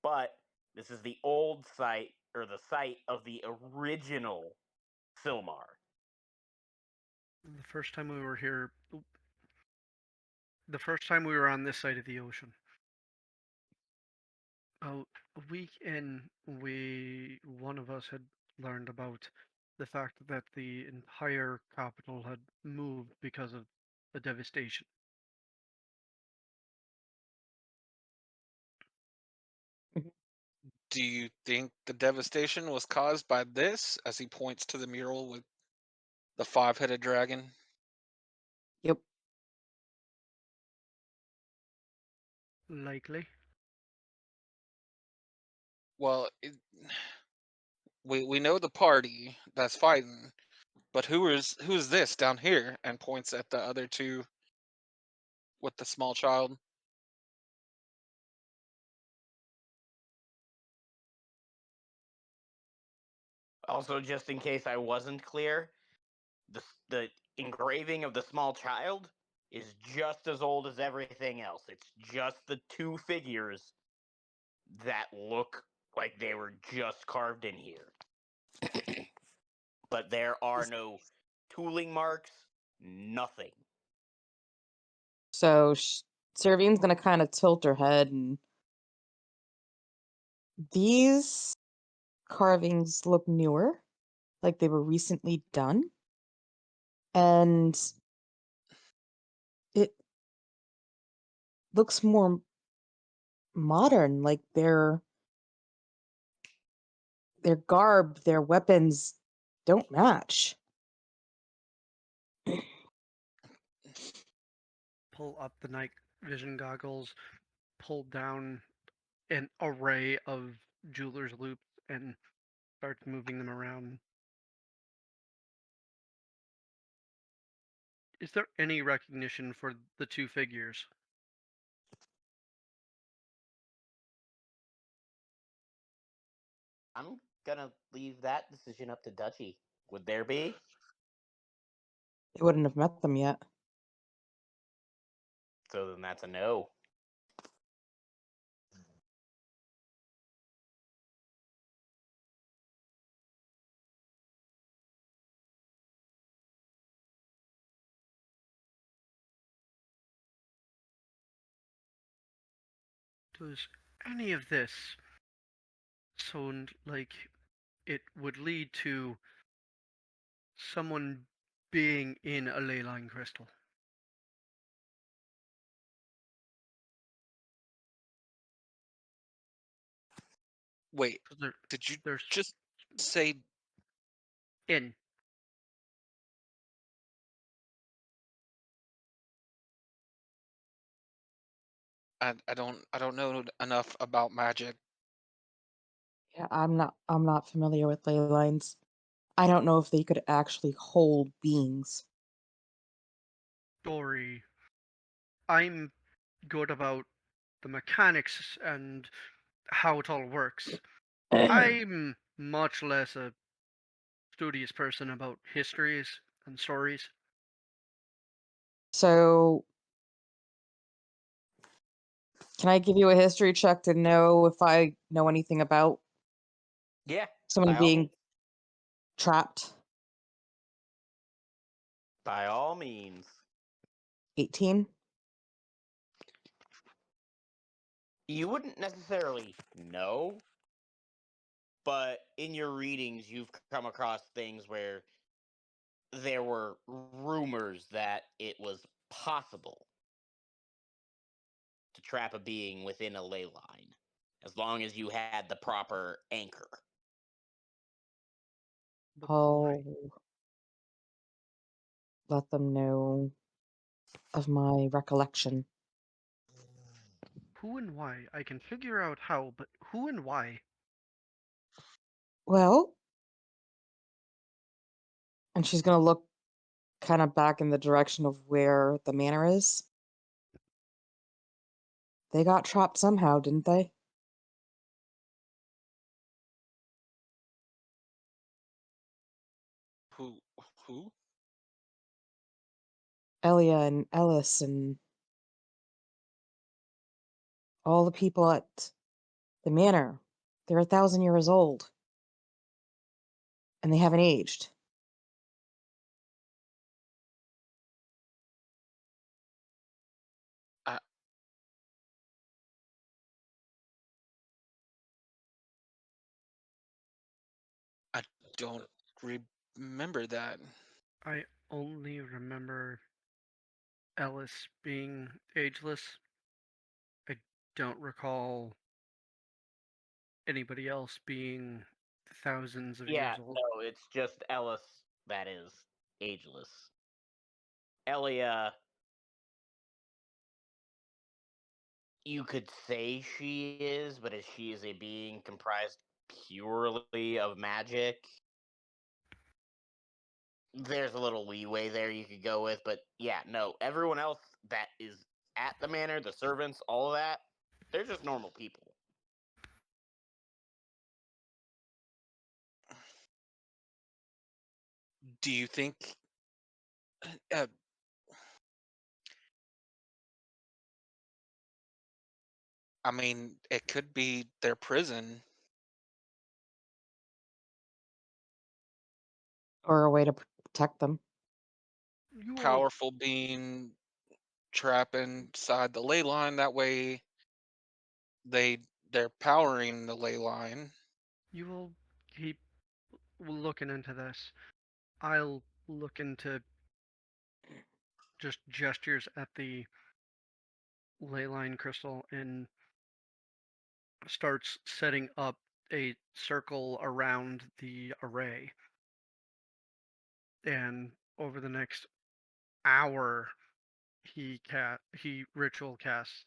But this is the old site, or the site of the original Silmar. the first time we were here, the first time we were on this side of the ocean. A week in, one of us had learned about the fact that the entire capital had moved because of the devastation. do you think the devastation was caused by this? As he points to the mural with the 5-headed dragon. Yep. Likely. Well, we know the party that's fighting, but who's this down here? And points at the other two with the small child. Also, just in case I wasn't clear, the engraving of the small child is just as old as everything else. It's just the two figures that look like they were just carved in here. But there are no tooling marks, nothing. So Servine's gonna kind of tilt her head, and these carvings look newer, like they were recently done, and it looks more modern, like their garb, their weapons don't match. Pull up the night vision goggles, pull down an array of jeweler's loops, and start moving them around. Is there any recognition for the two figures? I'm gonna leave that decision up to Dutchy. Would there be? They wouldn't have met them yet. So then that's a no. Does any of this sound like it would lead to someone being in a ley line crystal? Wait, 'Cause did you there's just say in. I don't know enough about magic. Yeah, I'm not familiar with ley lines. I don't know if they could actually hold beings. Story. I'm good about the mechanics and how it all works. I'm much less a studious person about histories and stories. So, can I give you a history check to know if I know anything about Yeah, someone by all being means. trapped? By all means. 18? You wouldn't necessarily know, but in your readings, you've come across things where there were rumors that it was possible to trap a being within a ley line, as long as you had the proper anchor. But why? I'll let them know of my recollection. Who and why? I can figure out how, but who and why? Well, and she's gonna look kind of back in the direction of where the manor is. They got trapped somehow, didn't they? Who? Who? Elia and Ellis and all the people at the manor. They're 1,000 years old. And they haven't aged. I I don't remember that. I only remember Ellis being ageless. I don't recall anybody else being thousands of Yeah, years old. no, it's just Ellis that is ageless. Elia, you could say she is, but as she is a being comprised purely of magic, there's a little leeway there you could go with. But yeah, no, everyone else that is at the manor, the servants, all of that, they're just normal people. Do you think? Uh, I mean, it could be their prison. Or a way to protect them. You will Powerful being trapped inside the ley line. That way, they they're powering the ley line. you will keep looking into this. I'll look into just gestures at the ley line crystal and starts setting up a circle around the array. And over the next hour, he ritual casts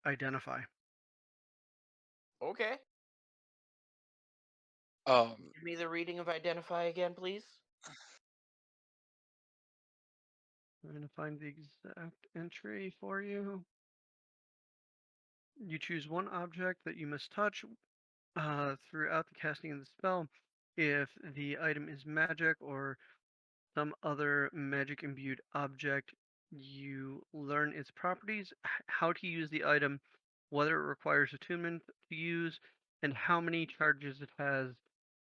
identify. Okay. Um, Give me the reading of Identify again, please. I'm going to find the exact entry for you. You choose one object that you must touch throughout the casting of the spell. If the item is magic or some other magic imbued object, you learn its properties, how to use the item, whether it requires attunement to use, and how many charges it has,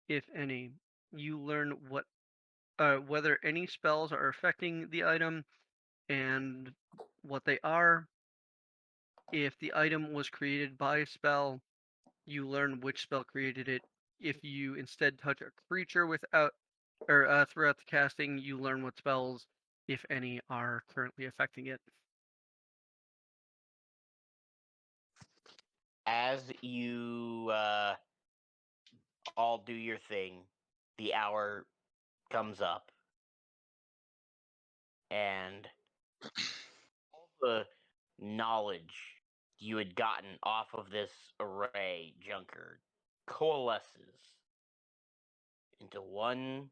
if any. You learn whether any spells are affecting the item and what they are. If the item was created by a spell, you learn which spell created it. If you instead touch a creature without or throughout the casting, you learn what spells, if any, are currently affecting it. As you all do your thing, the hour comes up, and all the knowledge you had gotten off of this array junker coalesces into one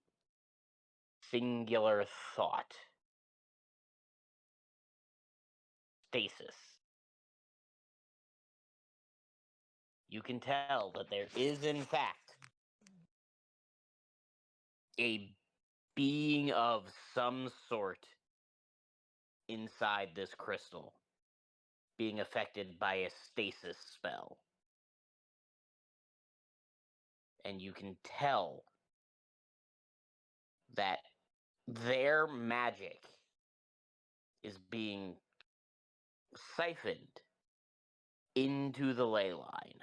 singular thought. stasis. You can tell that there is, in fact, a being of some sort inside this crystal being affected by a stasis spell. And you can tell that their magic is being siphoned into the ley line.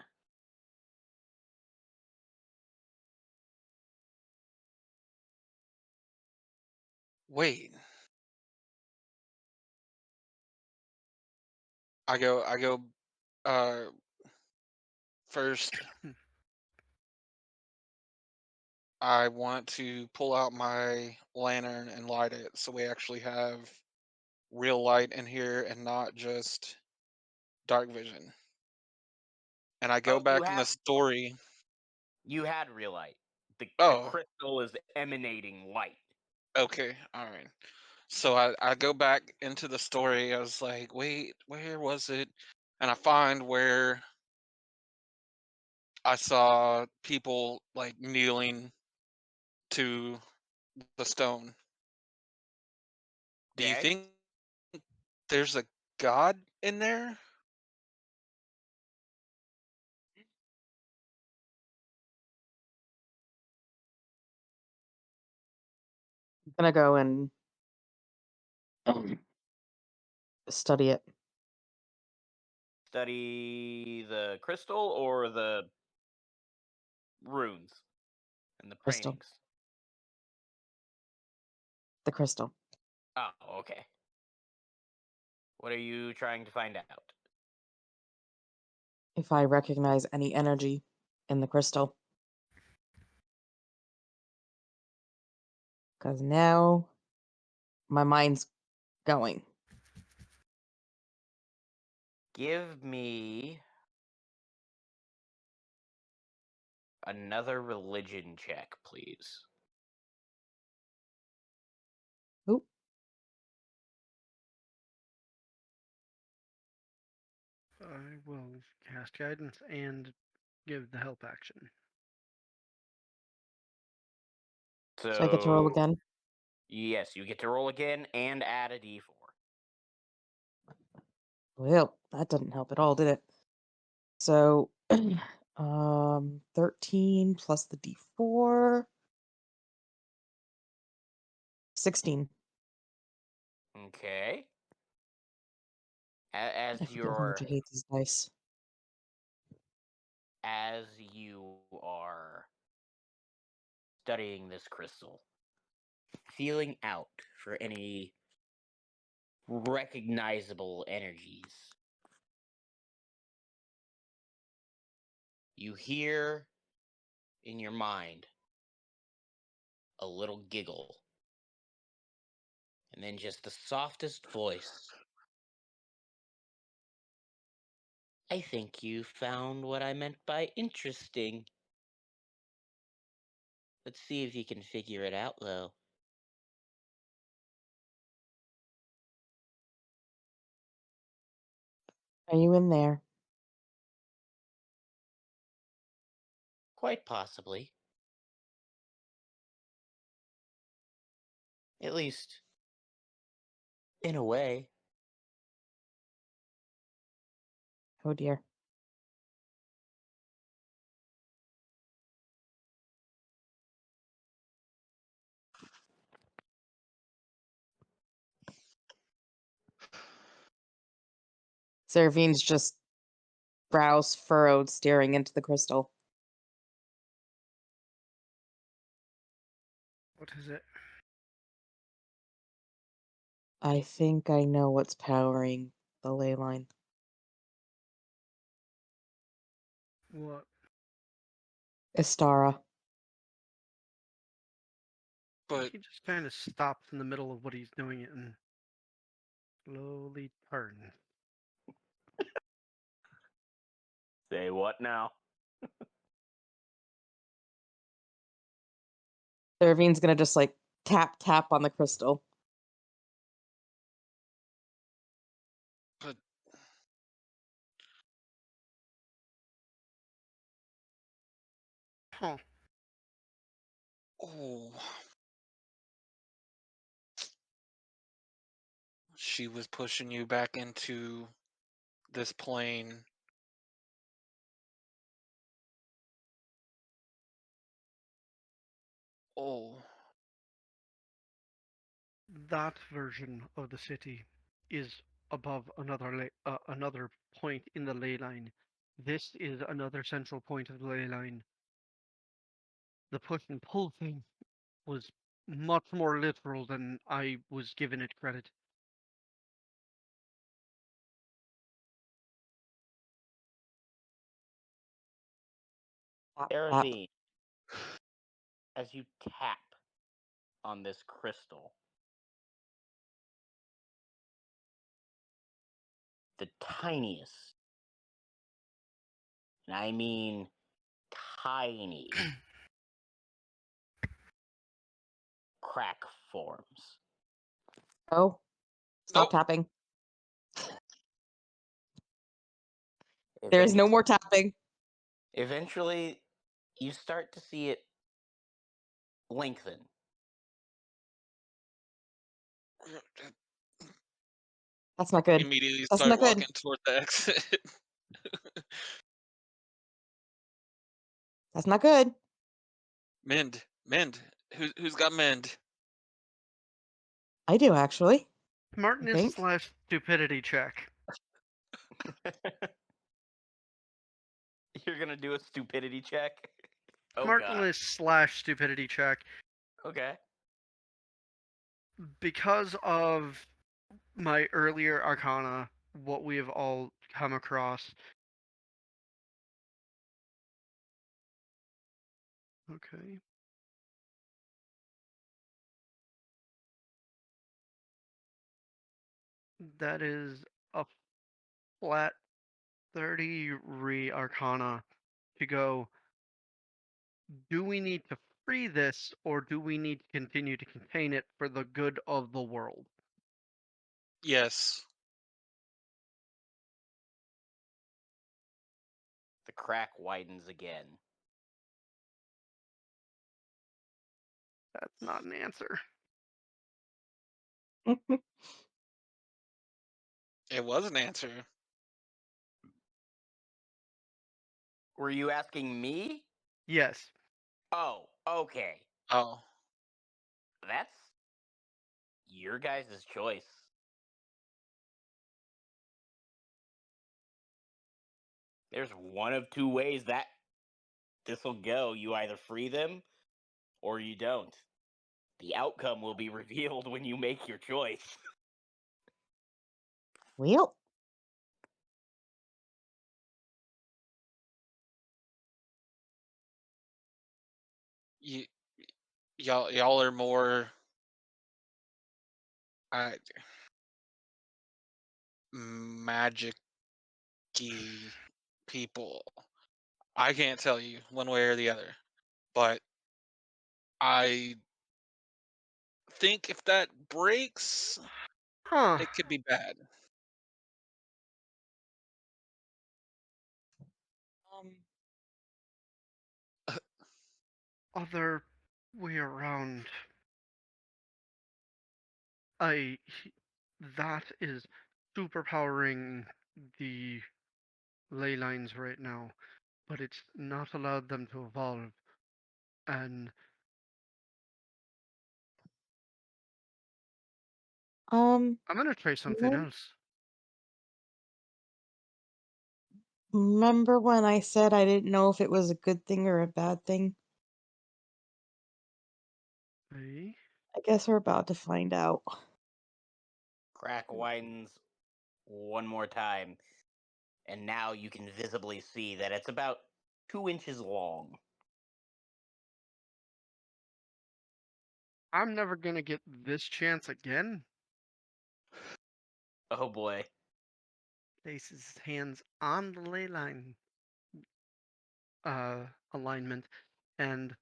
Wait. I go first. I want to pull out my lantern and light it so we actually have real light in here and not just dark vision. And I go Oh, back in the story. you had real light. The Oh, crystal is emanating light. okay, all right. So I go back into the story. I was like, wait, where was it? And I find where I saw people like kneeling to the stone. Do you Okay. think there's a god in there? I'm gonna go and study it. Study the crystal or the runes and the Crystal. paintings. The crystal. Oh, okay. What are you trying to find out? If I recognize any energy in the crystal. Because now my mind's going. Give me another religion check, please. Oop. I will cast guidance and give the help action. So I get to roll again? Yes, you get to roll again and add a d4. Well, that didn't help at all, did it? So 13 plus the d4. 16. Okay. I As forget how much I hate these dice. you are studying this crystal, feeling out for any recognizable energies, you hear in your mind a little giggle, and then just the softest voice. I think you found what I meant by interesting. Let's see if you can figure it out, though. Are you in there? Quite possibly. At least, in a way. Oh dear. Seraphine's just brows furrowed, staring into the crystal. What is it? I think I know what's powering the ley line. What? Istara. But He just kind of stops in the middle of what he's doing and slowly turns. Say what now? Seraphine's gonna just like tap on the crystal. but Huh. Oh. She was pushing you back into this plane. Oh. That version of the city is above another point in the ley line. This is another central point of the ley line. The push and pull thing was much more literal than I was giving it credit. Tap, tap. Seraphine, as you tap on this crystal, the tiniest, and I mean tiny, crack forms. Oh, stop Nope. tapping. There is no more tapping. Eventually, you start to see it lengthen. That's not good. Immediately That's start not good. walking toward the exit. That's not good. Mend. Who's got mend? I do actually. I Smartness think. / stupidity check. You're gonna do a stupidity check? Oh god. Smartness / stupidity check. Okay. Because of my earlier arcana, what we have all come across. Okay. That is a flat 30 arcana to go. Do we need to free this, or do we need to continue to contain it for the good of the world? Yes. The crack widens again. That's not an answer. It was an answer. Were you asking me? Yes. Oh, okay. Oh. That's your guys' choice. There's one of two ways that this will go. You either free them or you don't. The outcome will be revealed when you make your choice. Well, Y- y'all are more magic-y people. I can't tell you one way or the other, but I think if that breaks, Huh. it could be bad. um, Other way around. That is superpowering the ley lines right now, but it's not allowed them to evolve. And um, I'm gonna try something remem- else. remember when I said I didn't know if it was a good thing or a bad thing? Okay. I guess we're about to find out. Crack widens one more time, and now you can visibly see that it's about 2 inches long. I'm never gonna get this chance again. Oh boy. Places his hands on the ley line alignment, and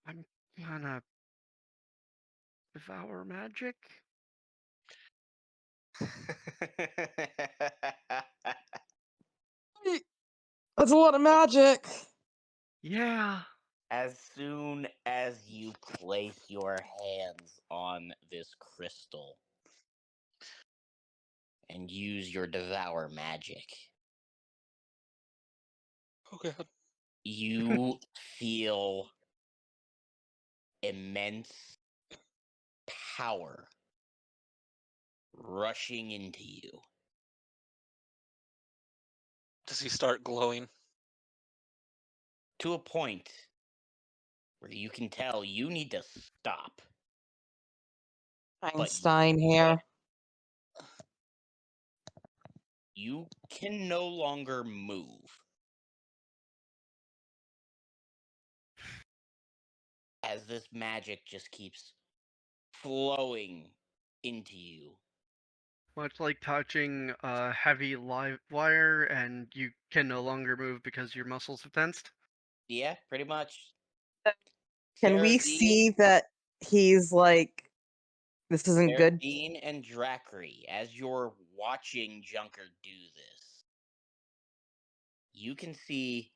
I'm gonna devour magic. That's a lot of magic. Yeah. As soon as you place your hands on this crystal and use your devour magic, Oh god. you feel immense power rushing into you. Does he start glowing? To a point where you can tell you need to stop. Einstein here. You can no longer move. As this magic just keeps flowing into you. Much like touching a heavy live wire and you can no longer move because your muscles have tensed. Yeah, pretty much. Can we see that he's like, this isn't good? Dean and Drackery, as you're watching Junker do this, you can see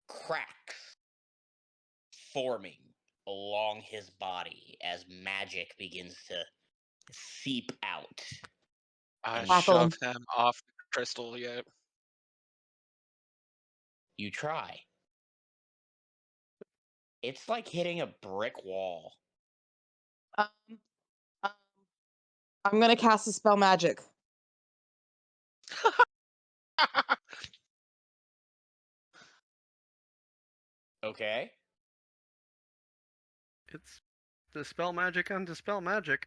cracks forming along his body as magic begins to seep out. I Tackle him. shove him off the crystal, yeah. You try. It's like hitting a brick wall. Um, um, I'm gonna cast a spell magic. Okay? It's dispel magic on dispel magic.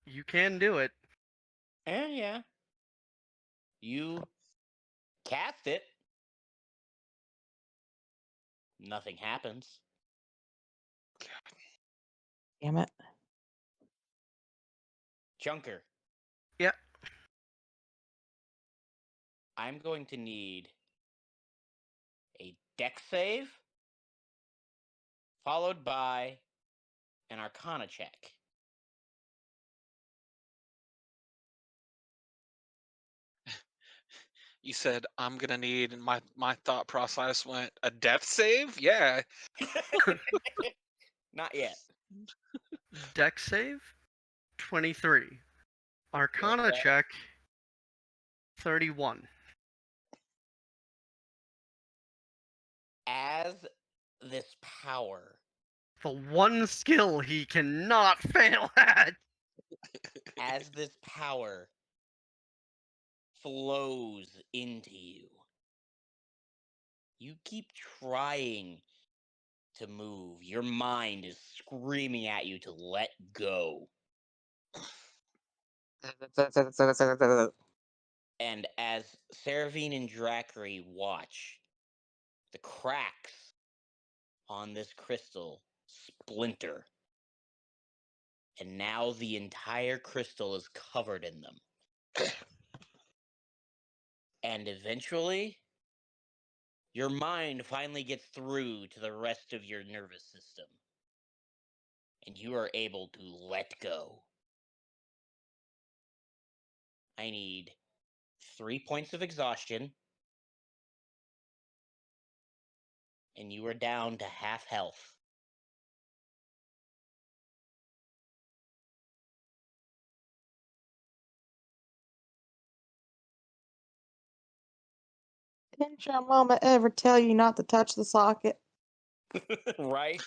You can do it. Yeah. You cast it. Nothing happens. Damn it. Junker, Yeah. I'm going to need a dex save followed by an arcana check. You said I'm gonna need, and my thought process went a death save? Yeah. Not yet. Dex save 23. Arcana Okay. check 31. As this power, The one skill he cannot fail at. as this power flows into you, you keep trying to move. Your mind is screaming at you to let go. And as Saravine and Drackery watch, the cracks on this crystal splinter. And now the entire crystal is covered in them. And eventually, your mind finally gets through to the rest of your nervous system. And you are able to let go. I need 3 points of exhaustion. And you are down to half health. Didn't your mama ever tell you not to touch the socket? Right?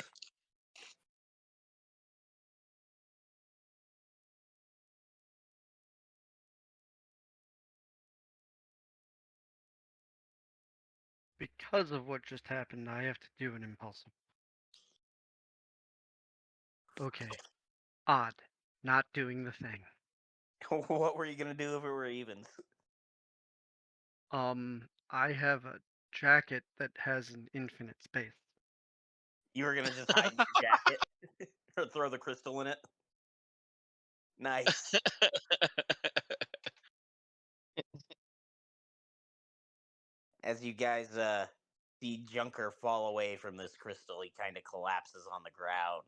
Because of what just happened, I have to do an impulsive. Okay. Odd. Not doing the thing. What were you going to do if it were evens? I have a jacket that has an infinite space. You were going to just hide in your jacket? Or throw the crystal in it? Nice. As you guys see Junker fall away from this crystal, he kind of collapses on the ground.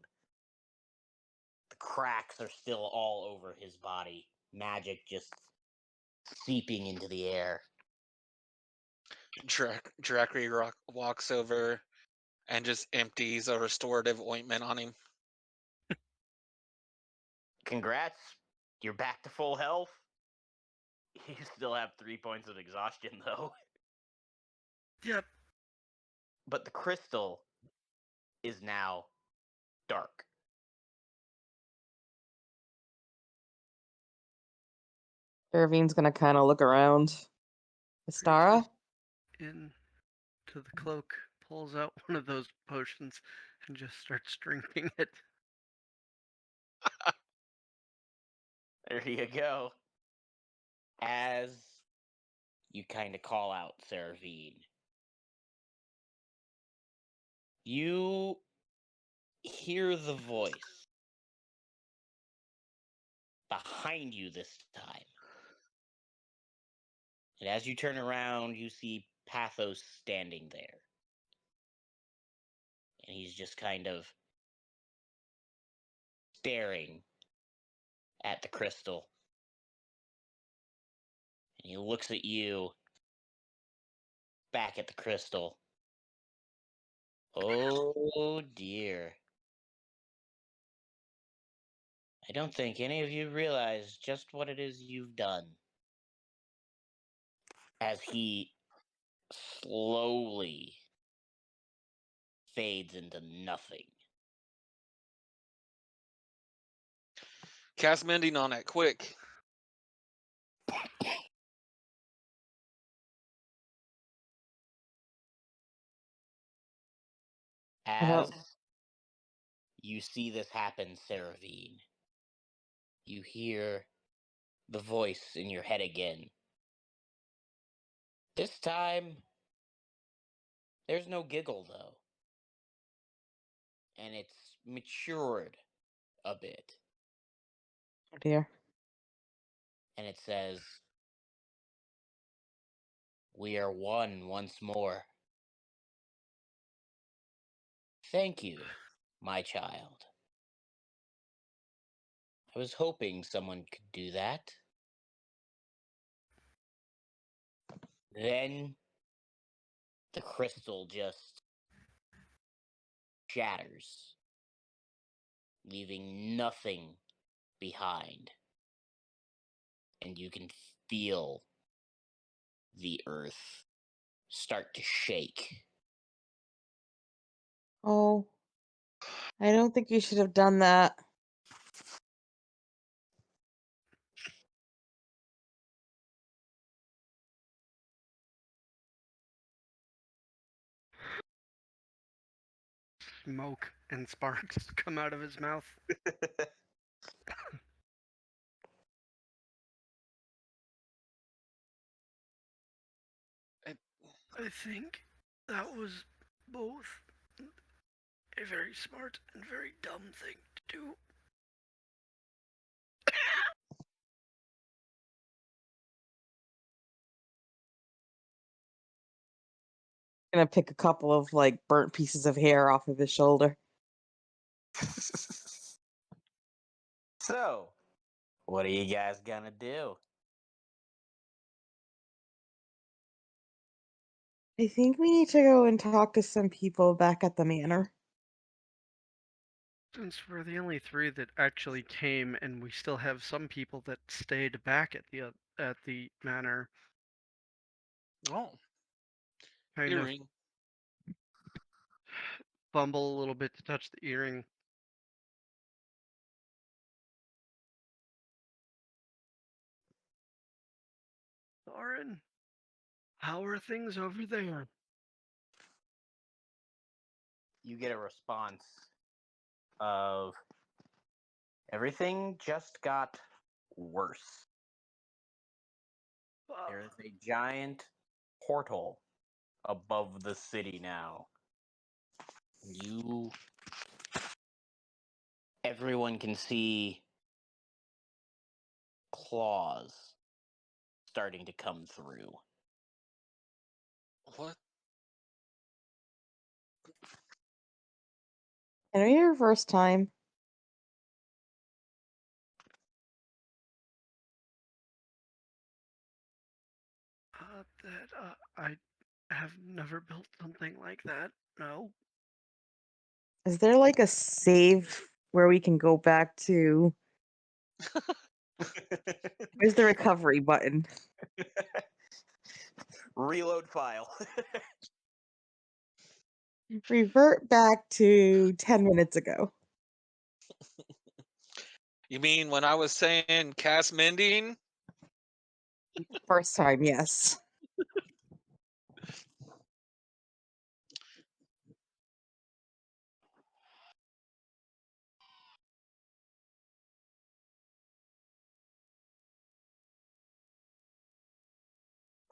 The cracks are still all over his body. Magic just seeping into the air. Dracry walks over and just empties a restorative ointment on him. Congrats. You're back to full health. You still have 3 points of exhaustion, though. Yep. But the crystal is now dark. Irvine's gonna kind of look around. Astara? In to the cloak, pulls out one of those potions, and just starts drinking it. There you go. As you kind of call out Seraphine, you hear the voice behind you this time. And as you turn around, you see Pathos standing there. And he's just kind of staring at the crystal. And he looks at you, back at the crystal. Oh dear. I don't think any of you realize just what it is you've done. As he slowly fades into nothing. Cast mending on it, quick. As you see this happen, Seraphine, you hear the voice in your head again. This time, there's no giggle, though. And it's matured a bit. Oh dear. And it says, "We are one once more. Thank you, my child. I was hoping someone could do that." Then the crystal just shatters, leaving nothing behind. And you can feel the earth start to shake. Oh. I don't think you should have done that. Smoke and sparks come out of his mouth. I think that was both a very smart and very dumb thing to do. Gonna pick a couple of like burnt pieces of hair off of his shoulder. So, what are you guys gonna do? I think we need to go and talk to some people back at the manor. Since we're the only three that actually came, and we still have some people that stayed back at the manor, Oh, kind of earring. fumble a little bit to touch the earring. Lauren, how are things over there? You get a response of, "Everything just got worse. There is a giant portal above the city now. Everyone can see claws starting to come through." What? Can we reverse time? I have never built something like that. No. Is there like a save where we can go back to? Where's the recovery button? Reload file. Revert back to 10 minutes ago. You mean when I was saying cast mending? First time, yes.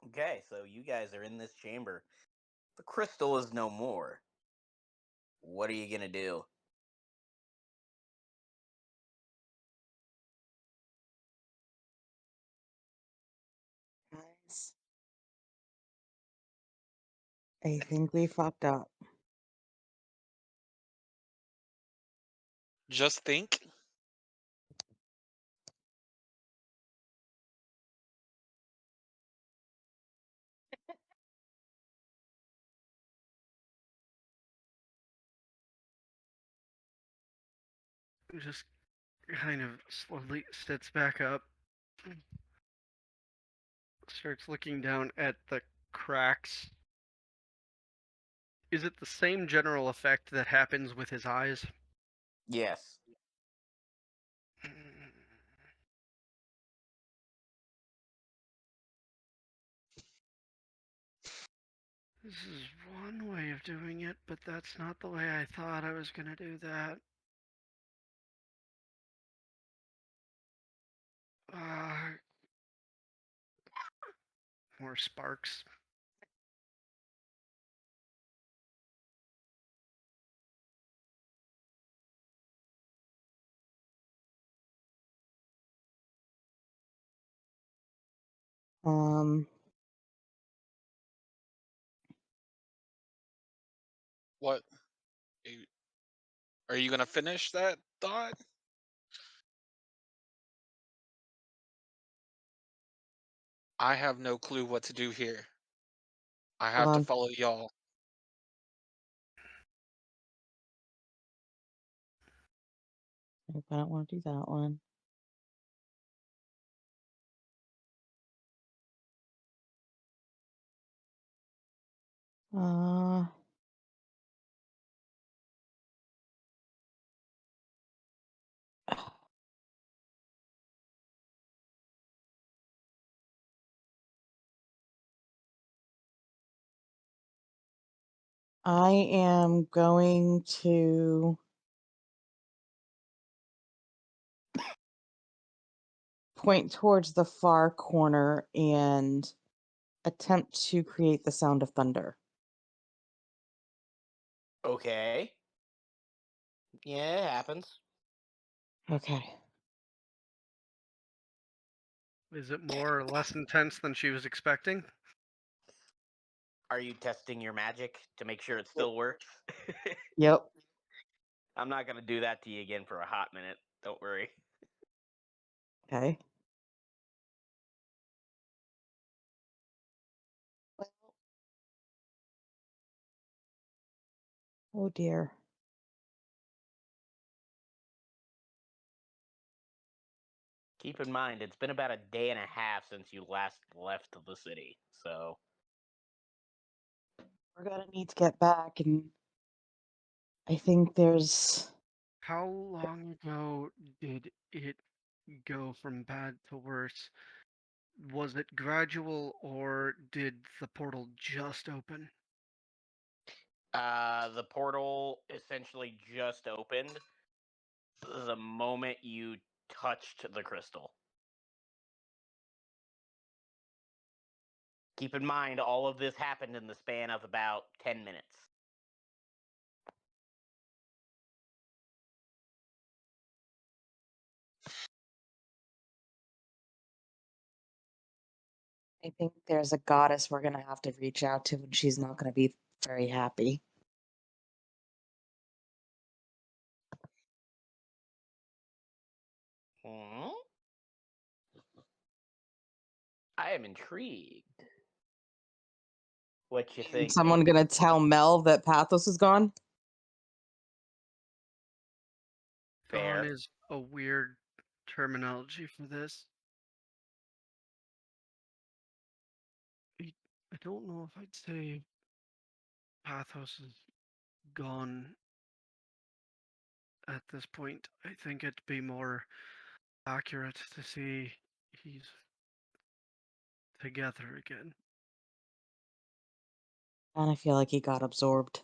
Okay, so you guys are in this chamber. The crystal is no more. What are you gonna do? Guys, I think we fucked up. Just think. Just kind of slowly sits back up. Starts looking down at the cracks. Is it the same general effect that happens with his eyes? Yes. This is one way of doing it, but that's not the way I thought I was gonna do that. More sparks. Um, What? You- Are you gonna finish that thought? I have no clue what to do here. I hold have to on. follow y'all. Nope, I don't want to do that one. Uh, I am going to point towards the far corner and attempt to create the sound of thunder. Okay. Yeah, it happens. Okay. Is it more or less intense than she was expecting? Are you testing your magic to make sure it still works? Yep. I'm not gonna do that to you again for a hot minute. Don't worry. Okay. Well, oh dear. Keep in mind, it's been about a day and a half since you last left the city, so We're gonna need to get back, and I think there's. How long ago did it go from bad to worse? Was it gradual or did the portal just open? the portal essentially just opened the moment you touched the crystal. Keep in mind, all of this happened in the span of about 10 minutes. I think there's a goddess we're gonna have to reach out to, and she's not gonna be very happy. Hmm? I am intrigued. What you Is think? Someone gonna tell Mel that Pathos is gone? Gone Fair. is a weird terminology for this. I don't know if I'd say Pathos is gone at this point. I think it'd be more accurate to say he's together again. And I feel like he got absorbed.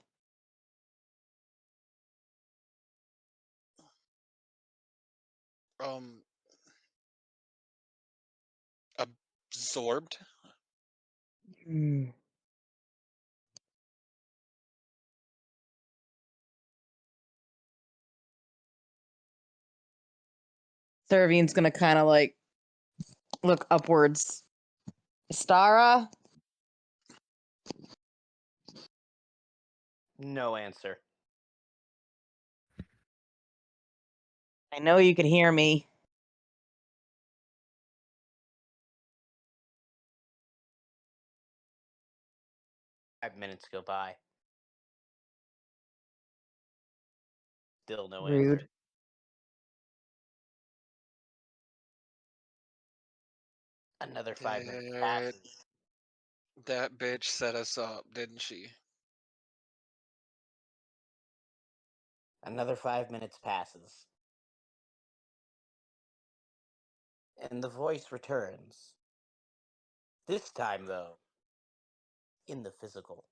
Absorbed? Hmm. Servine's gonna kind of like look upwards. Stara? No answer. I know you can hear me. 5 minutes go by. Still no Rude. answer. Another 5 minutes passes. That bitch set us up, didn't she? Another 5 minutes passes. And the voice returns. This time, though, in the physical.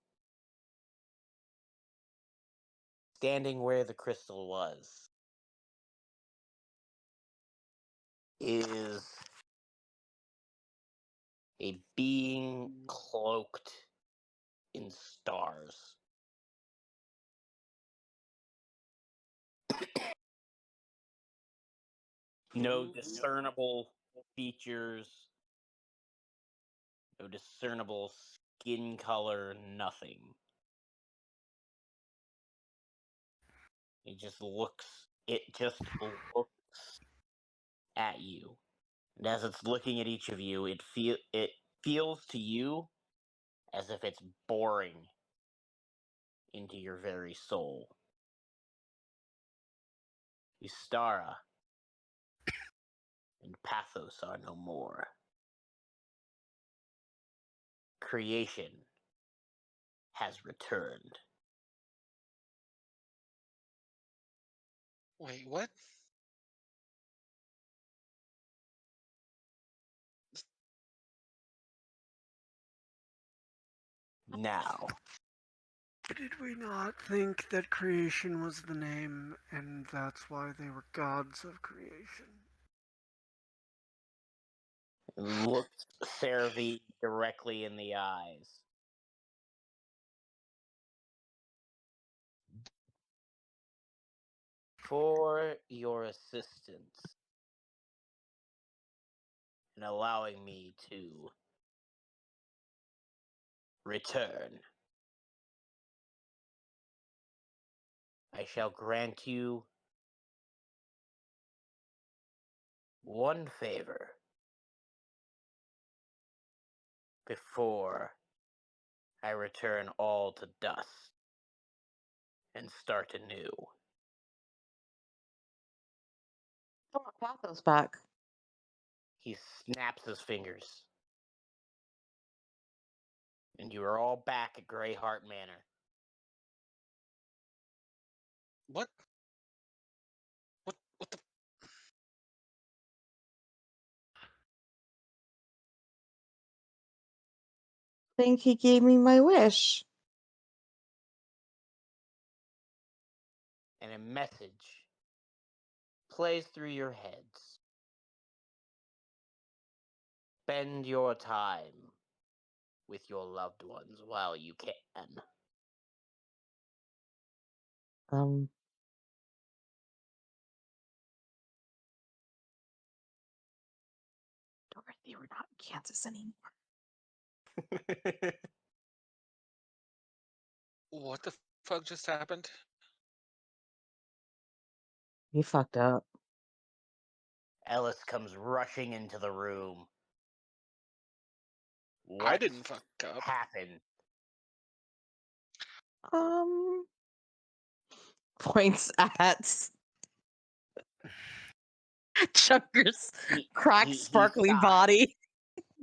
Standing where the crystal was is a being cloaked in stars. No discernible features, no discernible skin color, nothing. It just looks at you. And as it's looking at each of you, it feels to you as if it's boring into your very soul. Ystara and Pathos are no more. Creation has returned. Wait, what? Now, Did we not think that creation was the name, and that's why they were gods of creation? looked Cerevi directly in the eyes. For your assistance in allowing me to return, I shall grant you one favor before I return all to dust and start anew. I want Pathos back. He snaps his fingers, and you are all back at Greyheart Manor. What? What the? Think he gave me my wish. And a message plays through your heads. Spend your time with your loved ones while you can. Dorothy, we're not in Kansas anymore. What the fuck just happened? You fucked up. Ellis comes rushing into the room. I What didn't fuck up. happened Um, points at Chunker's He cracked, he sparkly sighs. body.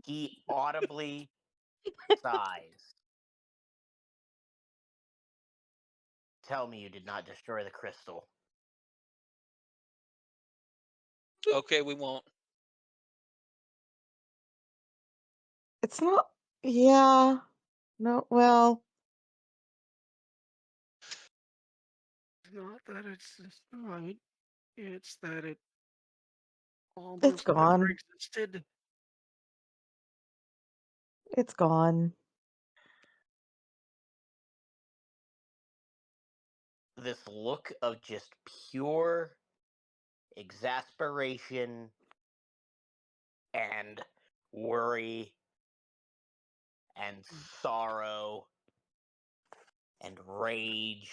He audibly sighs. Tell me you did not destroy the crystal. Okay, we won't. It's not. Yeah. No. Well, It's not that it's destroyed, it's that it it's almost never gone. existed. It's gone. This look of just pure exasperation and worry and sorrow and rage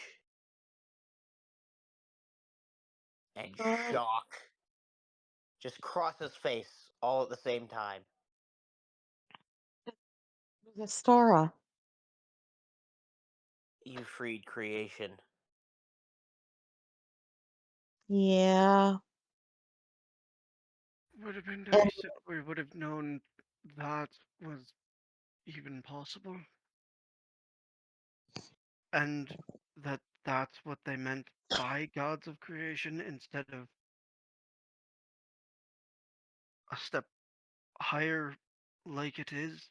and shock just cross his face all at the same time. The Stara. You freed creation. Yeah. Would have been And nice if we would have known that was even possible. And that that's what they meant by gods of creation instead of a step higher like it is.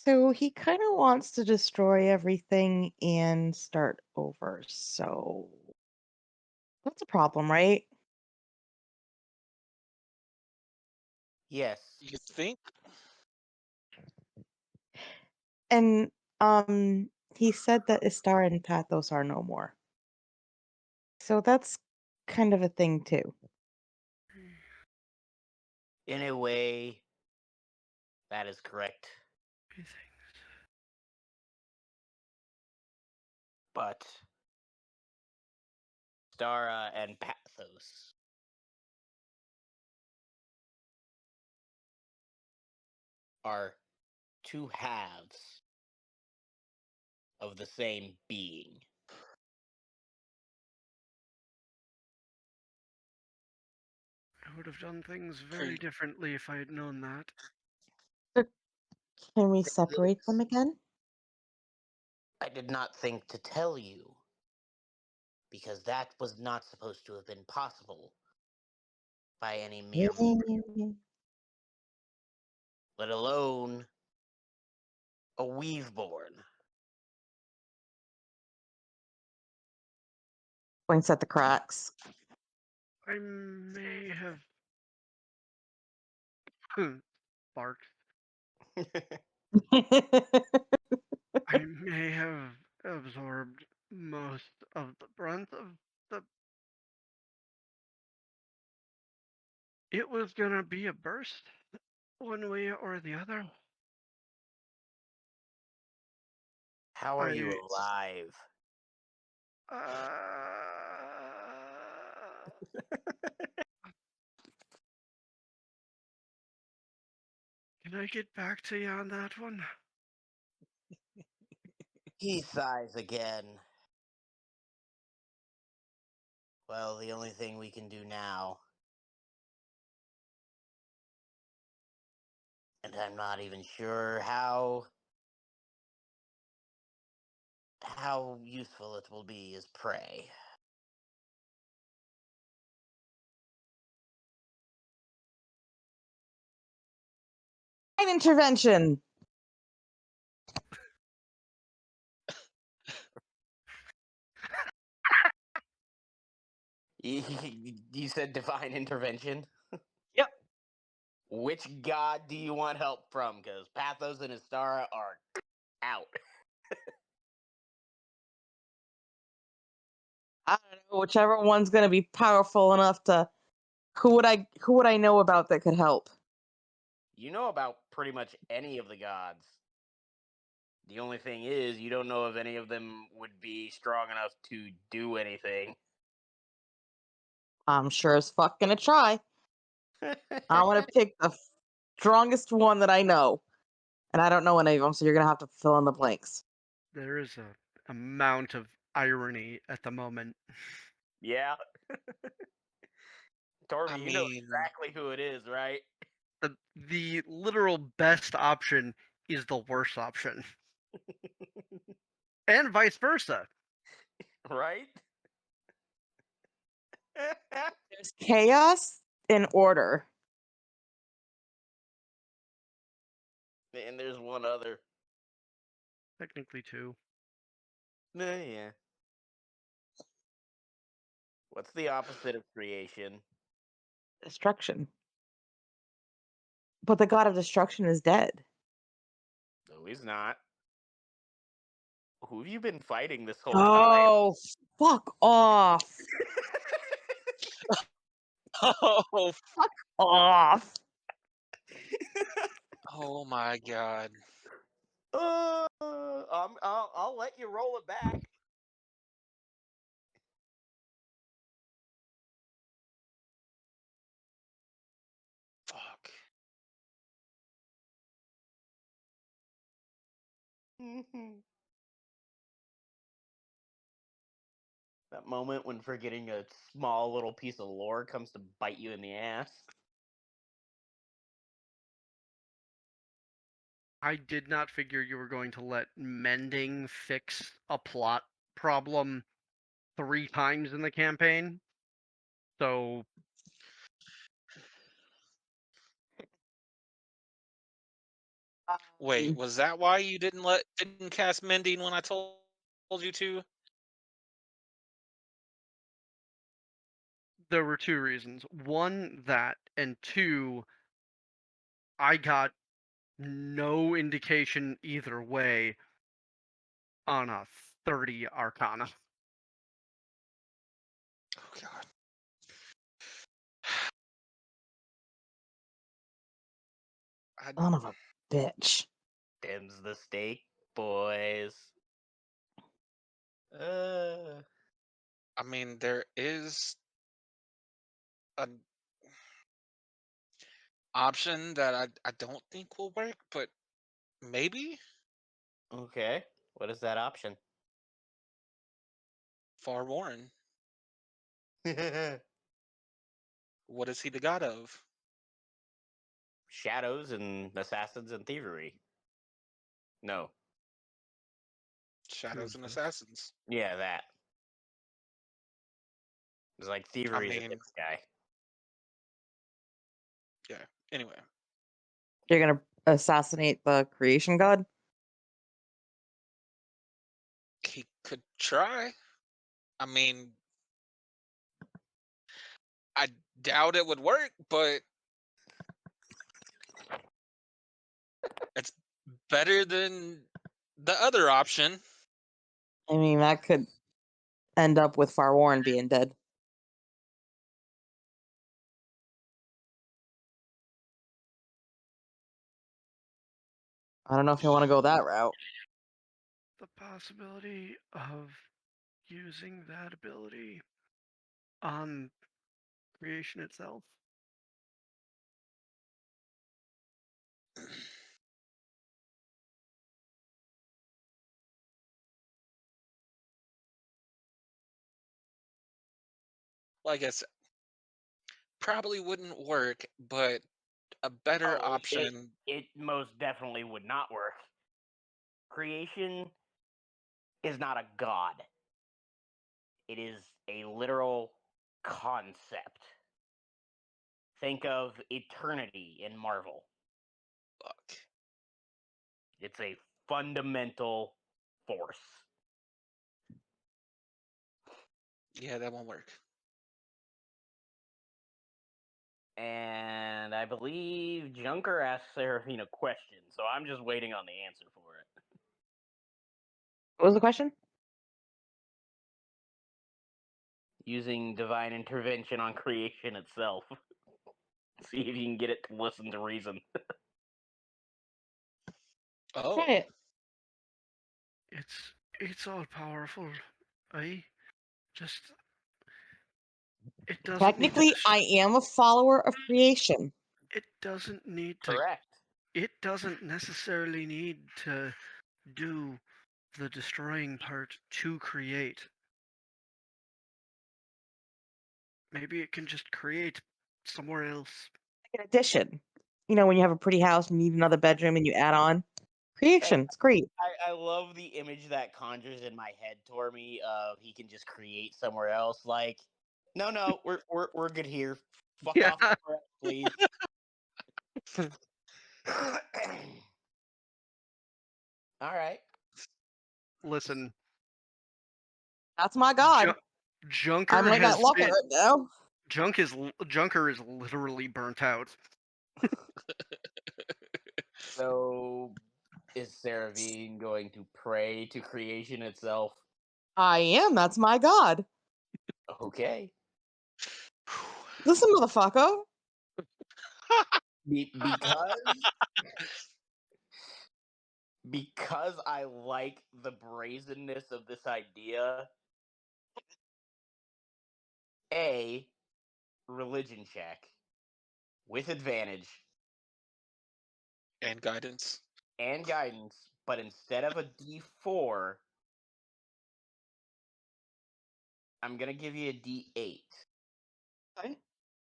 so he kind of wants to destroy everything and start over. So that's a problem, right? Yes. You think? And he said that Istar and Pathos are no more. So that's kind of a thing too. In a way, that is correct. Things. But Stara and Pathos are two halves of the same being. I would have done things Are very you, differently if I had known that. So can we separate them again? I did not think to tell you, because that was not supposed to have been possible by any mere mortal, let alone a weaveborn. Points at the cracks. I may have barked. I may have absorbed most of the brunt of the. It was gonna be a burst, one way or the other. How are you I. alive? Can I get back to you on that one? He sighs again. Well, the only thing we can do now, and I'm not even sure how useful it will be, is pray. An intervention. You said divine intervention? Yep. Which god do you want help from? Because Pathos and Astara are out. I don't know, whichever one's gonna be powerful enough to. Who would I know about that could help? You know about pretty much any of the gods. The only thing is, you don't know if any of them would be strong enough to do anything. I'm sure as fuck gonna try. I want to pick the strongest one that I know. And I don't know any of them, so you're going to have to fill in the blanks. There is a amount of irony at the moment. Yeah. Torby, I you know mean, exactly who it is, right? The literal best option is the worst option. And vice versa. Right? There's chaos and order. And there's one other. Technically, too. Yeah. What's the opposite of creation? Destruction. But the god of destruction is dead. No, he's not. Who have you been fighting this whole time? Oh, fuck off. oh, Off. oh my god. I'll let you roll it back. Fuck. That moment when forgetting a small little piece of lore comes to bite you in the ass. I did not figure you were going to let mending fix a plot problem 3 times in the campaign. So Wait, was that why you didn't cast mending when I told you to? there were 2 reasons. 1, that, and 2, I got no indication either way on a 30 Arcana. Oh god. Son of a bitch. Them's the steak, boys. I mean, there is an option that I don't think will work, but maybe Okay. What is that option? Far Warren. What is he the god of? Shadows and assassins and thievery. No. Shadows and Who's this? Assassins. Yeah, that. It's like thievery is a mean- different guy. Yeah. Anyway, You're going to assassinate the creation god? he could try. I mean, I doubt it would work, but it's better than the other option. I mean, that could end up with Far Warren being dead. I don't know if you want to go that route. The possibility of using that ability on creation itself. Like I said, probably wouldn't work, but a better Oh, option. It most definitely would not work. Creation is not a god. It is a literal concept. Think of eternity in Marvel. Fuck. It's a fundamental force. Yeah, that won't work. And I believe Junker asked Seraphine a question, so I'm just waiting on the answer for it. What was the question? Using divine intervention on creation itself. See if you can get it to listen to reason. Oh, Try it. It's all powerful. I it doesn't need to Technically, I am a follower of creation. It doesn't need to. Correct. It doesn't necessarily need to do the destroying part to create. Maybe it can just create somewhere else. Like an addition. You know, when you have a pretty house and you need another bedroom and you add on. Creation. It's great. I love the image that conjures in my head, Tormy, of he can just create somewhere else. Like, no, we're good here. Fuck Yeah. off somewhere else, please. All right. Listen, That's my god. I Junker might has not love it been right now. Junker is literally burnt out. So, is Saravine going to pray to creation itself? I am. That's my god. Okay. Listen, motherfucker. Because I like the brazenness of this idea. A religion check with advantage And guidance. and guidance, but instead of a D4, I'm gonna give you a D8 Okay.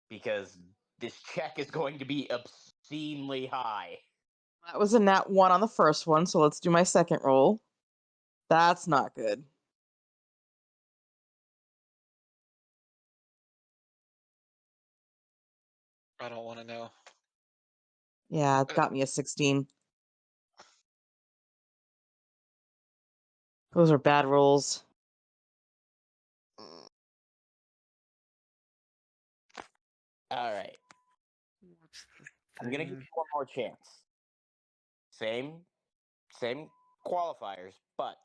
because this check is going to be obscenely high. That was a nat 1 on the first one, so let's do my second roll. That's not good. I don't want to know. Yeah, it got me a 16. Those are bad rolls. All right, What's the I'm gonna give thing? you one more chance. Same qualifiers, but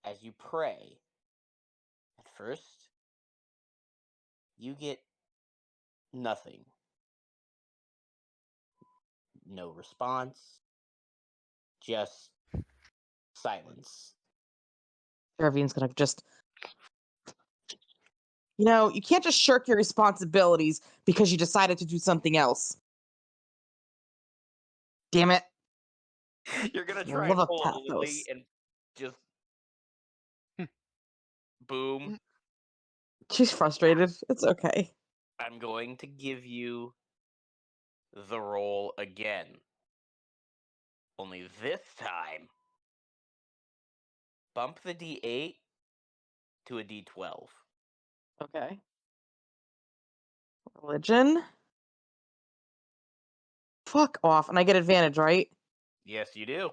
as you pray, at first you get nothing. No response, just silence. Seravine's gonna just. You know, you can't just shirk your responsibilities because you decided to do something else. Damn it. You're gonna You try love and a pull a Lily pathos. and just boom. She's frustrated. It's okay. I'm going to give you the roll again. Only this time, bump the D8 to a D12. Okay. Religion. Fuck off. And I get advantage, right? Yes, you do.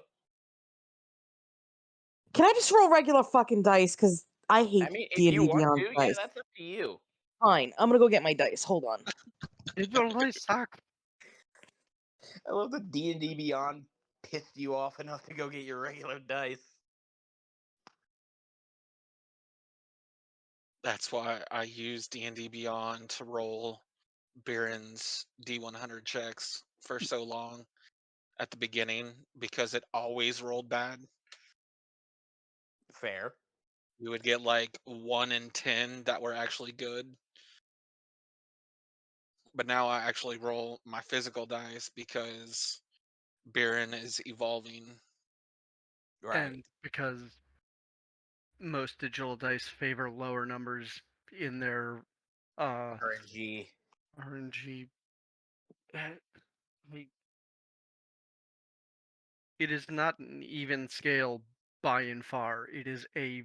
Can I just roll regular fucking dice? Because I I hate mean, if you D&D want Beyond to, yeah, dice. that's up to you. Fine. I'm gonna go get my dice. Hold on. Digital dice suck. I love that D&D Beyond pissed you off enough to go get your regular dice. That's why I use D&D Beyond to roll Baron's D100 checks for so long at the beginning because it always rolled bad. Fair. You would get like 1 in 10 that were actually good. But now I actually roll my physical dice because Baron is evolving. Right. And because most digital dice favor lower numbers in their RNG. RNG. Like, it is not an even scale by and far. It is a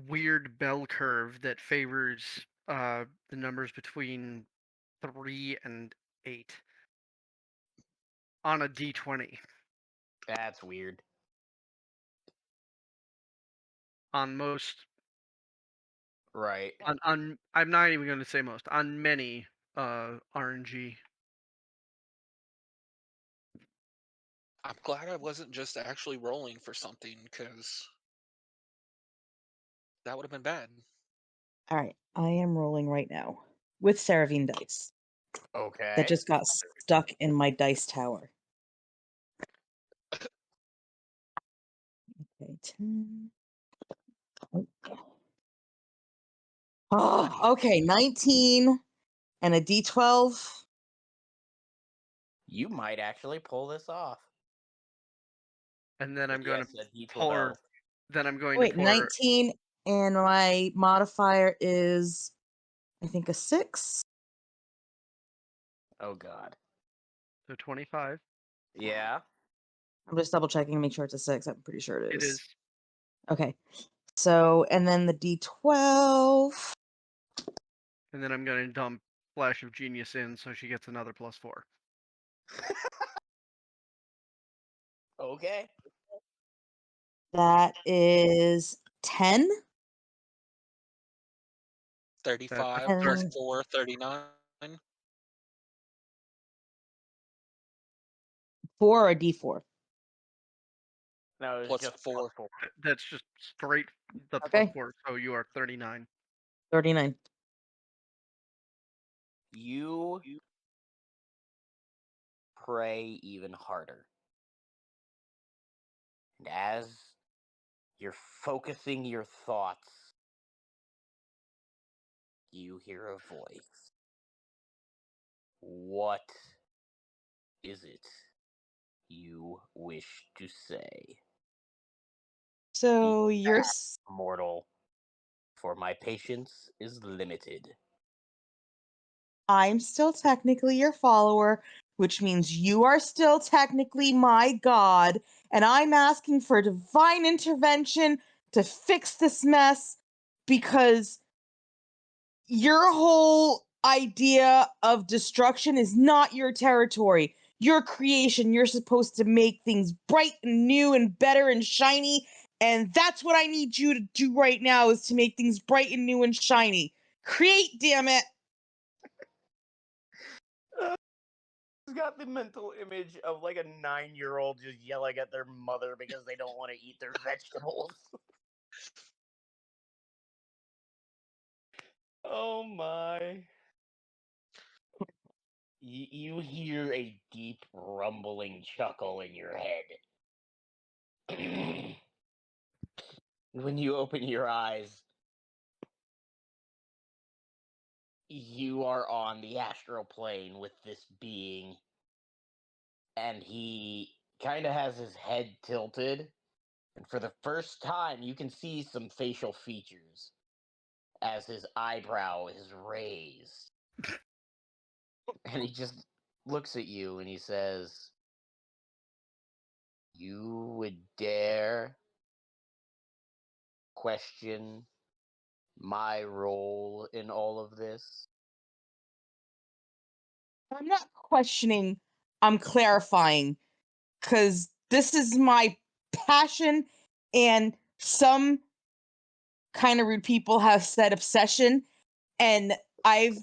weird bell curve that favors the numbers between 3 and 8 on a d20. That's weird. On most, Right. on I'm not even going to say most, on many RNG. I'm glad I wasn't just actually rolling for something because that would have been bad. All right. I am rolling right now with Saravine dice Okay. that just got stuck in my dice tower. Okay. 10. Oh, okay. 19 and a D12. You might actually pull this off. And then I'm going Yes, to a D12. pour. Then I'm going Wait, to pour. 19, and my modifier is, I think, a 6. Oh God. So 25. Yeah. I'm just double checking to make sure it's a 6. I'm pretty sure it It is. is. Okay. So, and then the D12. And then I'm going to dump Flash of Genius in, so she gets another +4. Okay. That is 10. 35 plus And 4, 39. 4 or a D4. No, it's Plus just 4. +4. That's just straight the Okay. +4, so you are 39. 39. You pray even harder. And as you're focusing your thoughts, you hear a voice. What is it you wish to say? So you're Mortal, for my patience is limited. I'm still technically your follower, which means you are still technically my god, and I'm asking for divine intervention to fix this mess because your whole idea of destruction is not your territory. Your creation, you're supposed to make things bright and new and better and shiny, and that's what I need you to do right now is to make things bright and new and shiny. Create, damn it. He's got the mental image of like a 9-year-old just yelling at their mother because they don't want to eat their vegetables. Oh my. You hear a deep rumbling chuckle in your head. When you open your eyes, you are on the astral plane with this being, and he kind of has his head tilted, and for the first time you can see some facial features as his eyebrow is raised. And he just looks at you and he says, "You would dare question my role in all of this?" I'm not questioning, I'm clarifying because this is my passion, and some kind of rude people have said obsession, and I've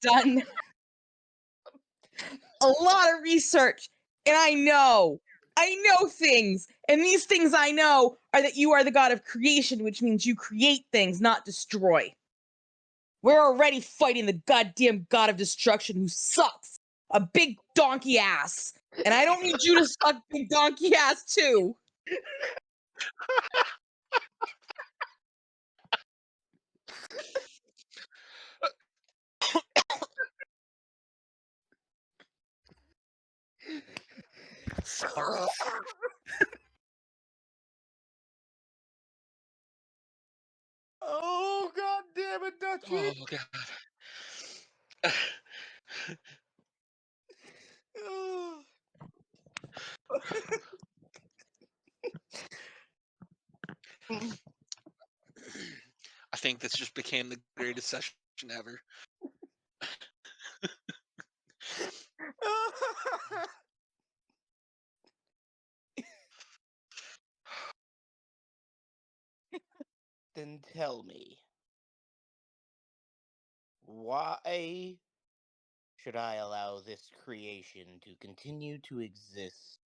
done a lot of research, and I know things, and these things I know are that you are the god of creation, which means you create things, not destroy. We're already fighting the goddamn god of destruction who sucks. A big donkey ass. And I don't need you to suck big donkey ass too. Oh god damn it, Dutchie! Oh god. I think this just became the greatest session ever. Then tell me, why should I allow this creation to continue to exist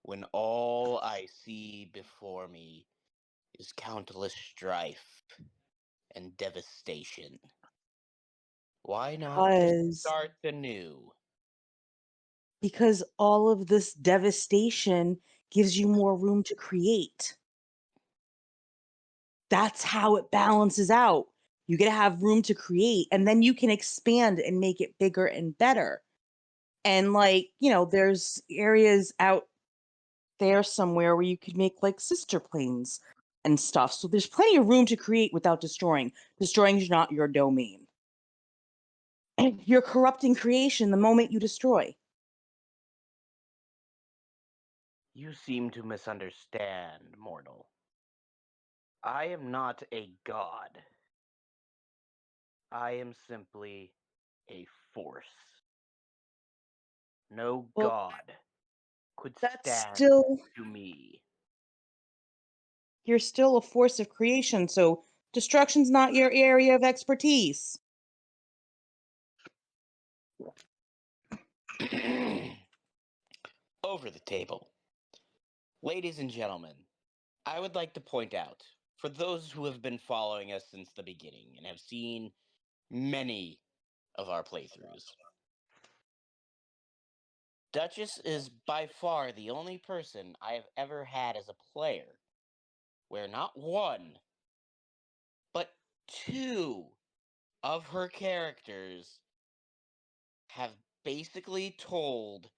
when all I see before me is countless strife and devastation? Why not just start anew? Because all of this devastation gives you more room to create. That's how it balances out. You get to have room to create, and then you can expand and make it bigger and better. And there's areas out there somewhere where you could make like sister planes and stuff. So there's plenty of room to create without destroying. Destroying is not your domain. And you're corrupting creation the moment you destroy. You seem to misunderstand, mortal. I am not a god. I am simply a force. No Well, god could that's stand still to me. you're still a force of creation, so destruction's not your area of expertise. Over the table. Ladies and gentlemen, I would like to point out, for those who have been following us since the beginning and have seen many of our playthroughs, Duchess is by far the only person I have ever had as a player where not one, but two of her characters have basically told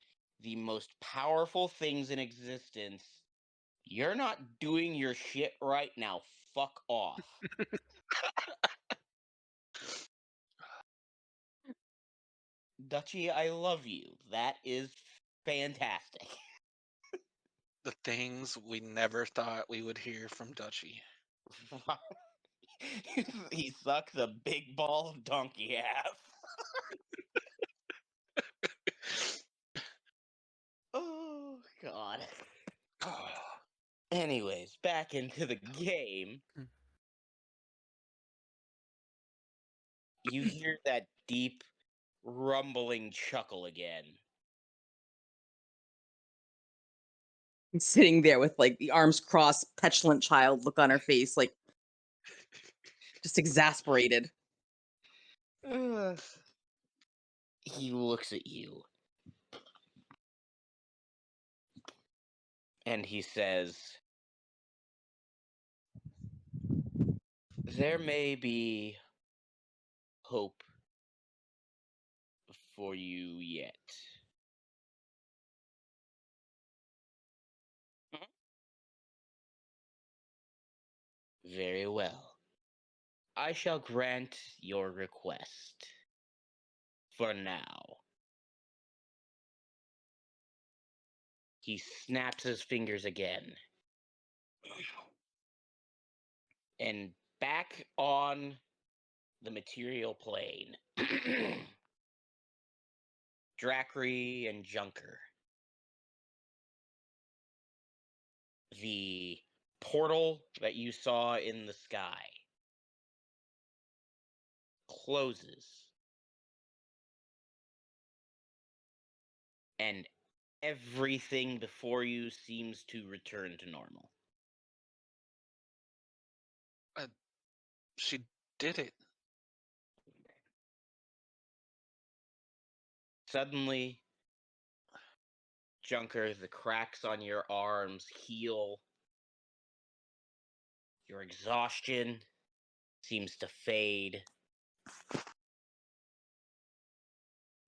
the most powerful things in existence. You're not doing your shit right now. Fuck off. Dutchy, I love you. That is fantastic. The things we never thought we would hear from Dutchy. He sucks a big ball of donkey ass. Oh, God. Anyways, back into the game. You hear that deep, rumbling chuckle again. And sitting there with like the arms crossed, petulant child look on her face, like just exasperated. He looks at you. And he says, there may be hope for you yet. Very well. I shall grant your request. For now. He snaps his fingers again. And back on the material plane, Dracry and Junker. The portal that you saw in the sky closes. And everything before you seems to return to normal. She did it. Suddenly, Junker, the cracks on your arms heal. Your exhaustion seems to fade.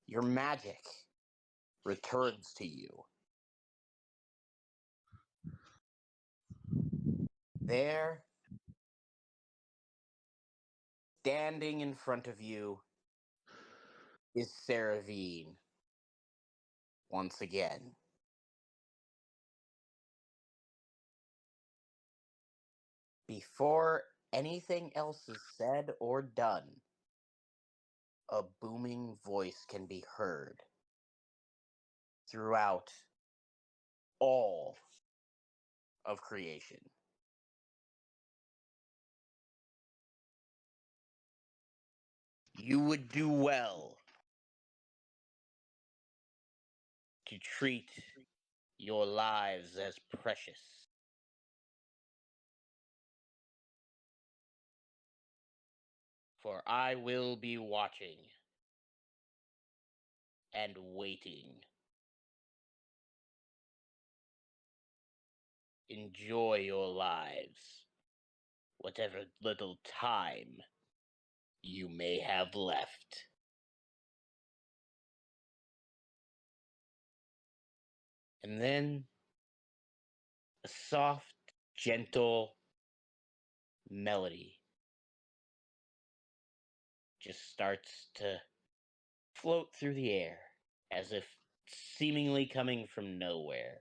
Your magic returns to you. There, standing in front of you, is Saravine once again. Before anything else is said or done, a booming voice can be heard throughout all of creation. You would do well to treat your lives as precious. For I will be watching and waiting. Enjoy your lives, whatever little time you may have left. And then a soft, gentle melody just starts to float through the air as if seemingly coming from nowhere.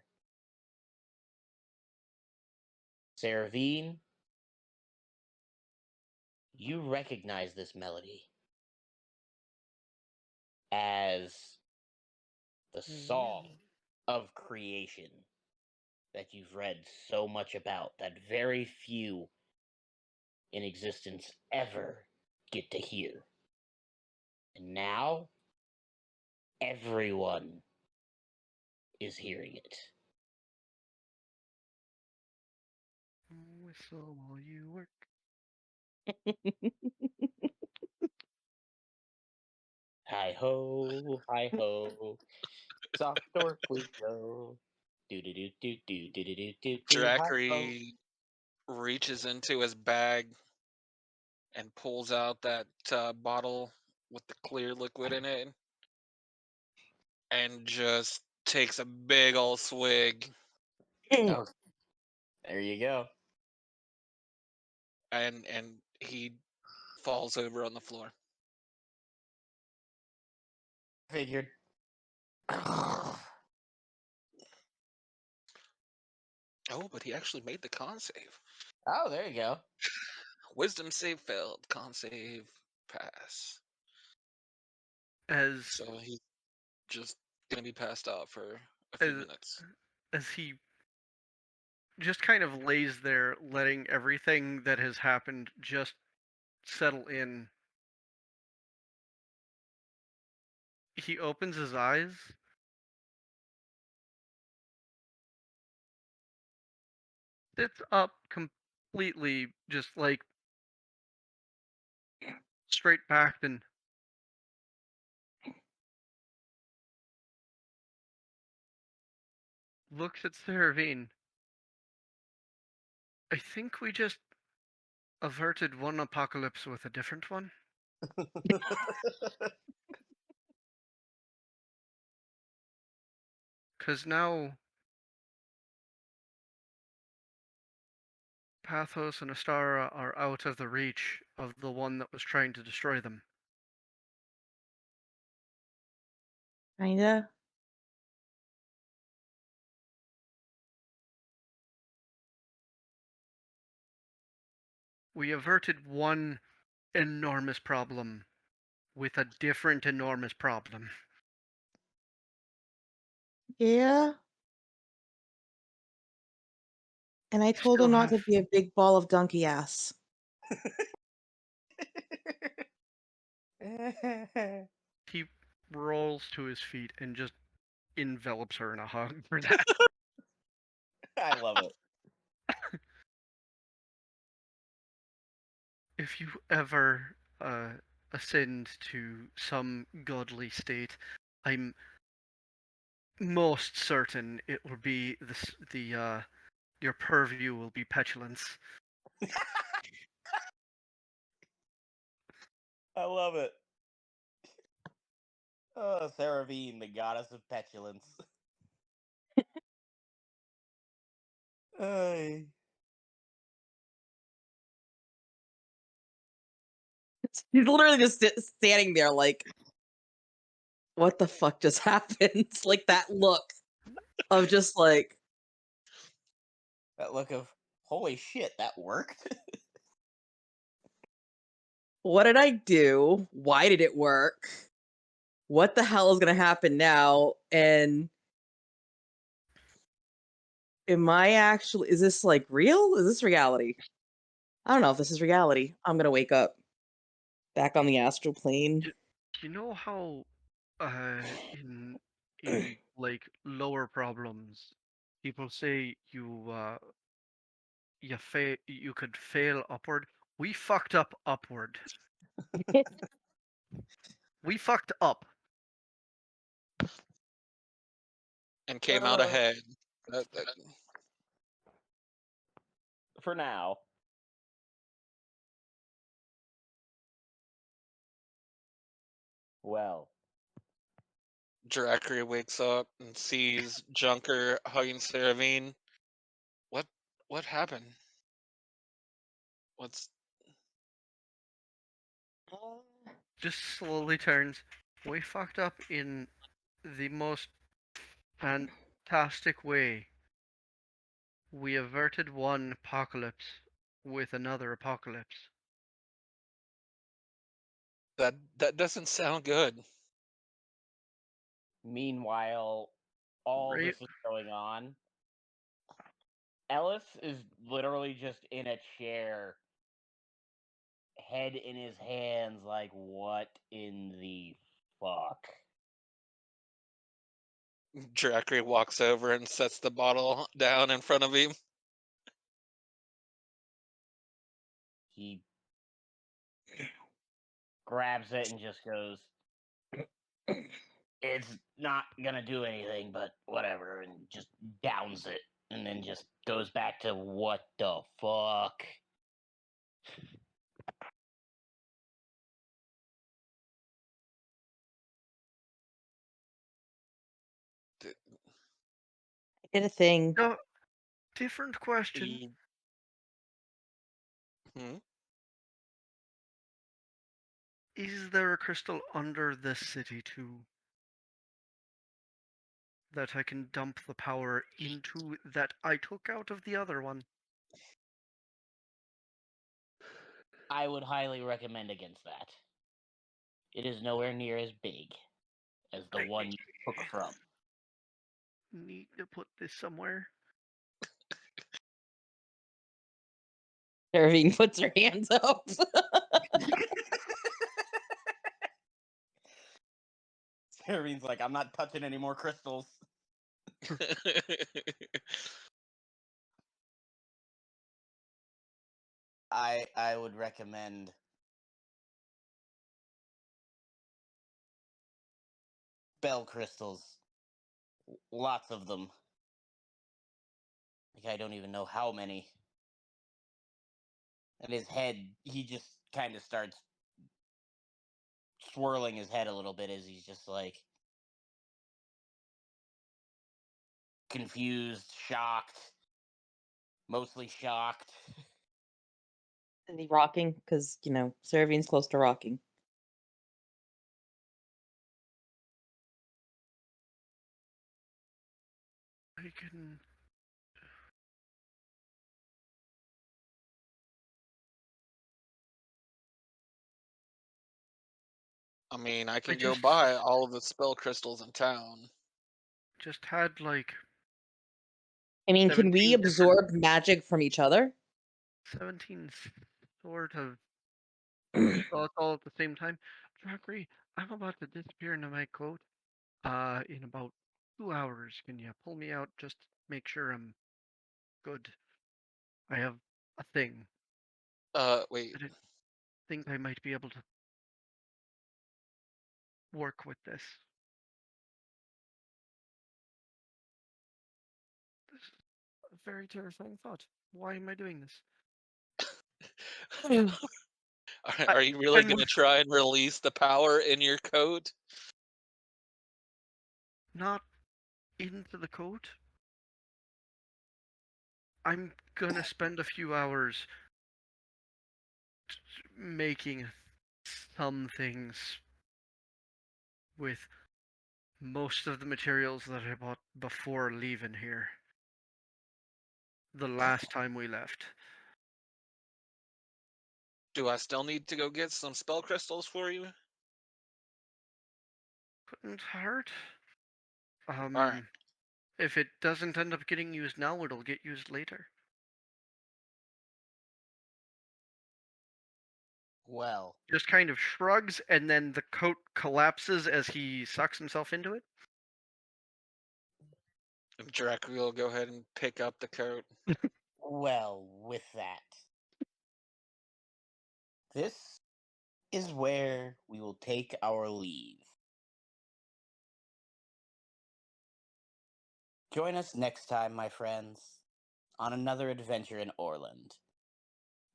Saravine, you recognize this melody as the song of creation that you've read so much about that very few in existence ever get to hear. And now, everyone is hearing it. Whistle while you work. Hi ho, soft dork we go. Do do do do do do do do do do. Hi ho. Drackery reaches into his bag and pulls out that bottle with the clear liquid in it and just takes a big old swig. Oh, there you go. And he falls over on the floor. Figured. Oh, but he actually made the con save. Oh, there you go. Wisdom save failed. Con save pass. As So he's just gonna be passed out for a few minutes. as he just kind of lays there, letting everything that has happened just settle in. He opens his eyes. Sits up completely, just like straight backed, and looks at Saravine. I think we just averted one apocalypse with a different one. Because now Pathos and Astara are out of the reach of the one that was trying to destroy them. Kinda. We averted one enormous problem with a different enormous problem. Yeah. And I We told still him not to have. be a big ball of donkey ass. He rolls to his feet and just envelops her in a hug for that. I love it. If you ever ascend to some godly state, I'm most certain it will be your purview will be petulance. I love it. Oh, Saravine, the goddess of petulance. Ay. He's literally just standing there like, what the fuck just happened? Like that look of just like, That look of, holy shit, that worked? what did I do? Why did it work? What the hell is going to happen now? And is this like real? Is this reality? I don't know if this is reality. I'm going to wake up back on the astral plane. Do you know how in like lower problems people say you could fail upward? We fucked up upward. We fucked up. And came out ahead. That- For now. Well, Dracry wakes up and sees Junker hugging Saravine. What what happened? What's Just slowly turns. We fucked up in the most fantastic way. We averted one apocalypse with another apocalypse. that doesn't sound good. Meanwhile, all Right? this is going on. Ellis is literally just in a chair, head in his hands, like, what in the fuck? Dracry walks over and sets the bottle down in front of him. He grabs it and just goes, it's not gonna do anything, but whatever, and just downs it, and then just goes back to what the fuck. D- I did a thing. No, different question. he- Hmm? Is there a crystal under this city too? That I can dump the power into that I took out of the other one? I would highly recommend against that. It is nowhere near as big as the one you took from. Need to put this somewhere. Irving puts her hands up. Saravine's like, I'm not touching any more crystals. I would recommend spell crystals. Lots of them. Like, I don't even know how many. And his head, he just kind of starts swirling his head a little bit as he's just like confused, shocked, mostly shocked. Is he rocking? Because, Seravine's close to rocking. I can. I mean, I can go just- buy all of the spell crystals in town. Just had like I mean, can 17 we different- absorb magic from each other? 17 sort of thoughts all at the same time. Dracry, I'm about to disappear into my coat. In about 2 hours. Can you pull me out? Just make sure I'm good. I have a thing. Wait. I think I might be able to work with this. This is a very terrifying thought. Why am I doing this? Are you really and going to with- try and release the power in your coat? Not into the coat. I'm gonna spend a few hours making some things with most of the materials that I bought before leaving here. The last time we left. Do I still need to go get some spell crystals for you? Couldn't hurt. Alright. If it doesn't end up getting used now, it'll get used later. Well, Just kind of shrugs, and then the coat collapses as he sucks himself into it. Dracula will go ahead and pick up the coat. with that, this is where we will take our leave. Join us next time, my friends, on another adventure in Orland,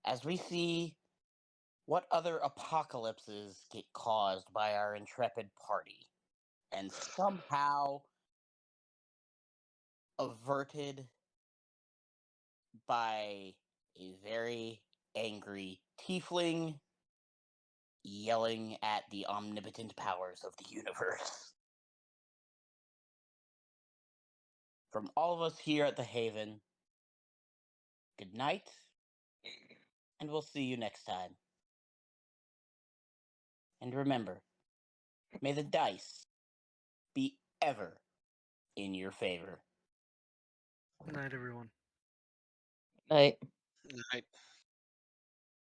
as we see what other apocalypses get caused by our intrepid party and somehow averted by a very angry tiefling yelling at the omnipotent powers of the universe. From all of us here at the Haven, good night, and we'll see you next time. And remember, may the dice be ever in your favor. Good night, everyone. Night. Night.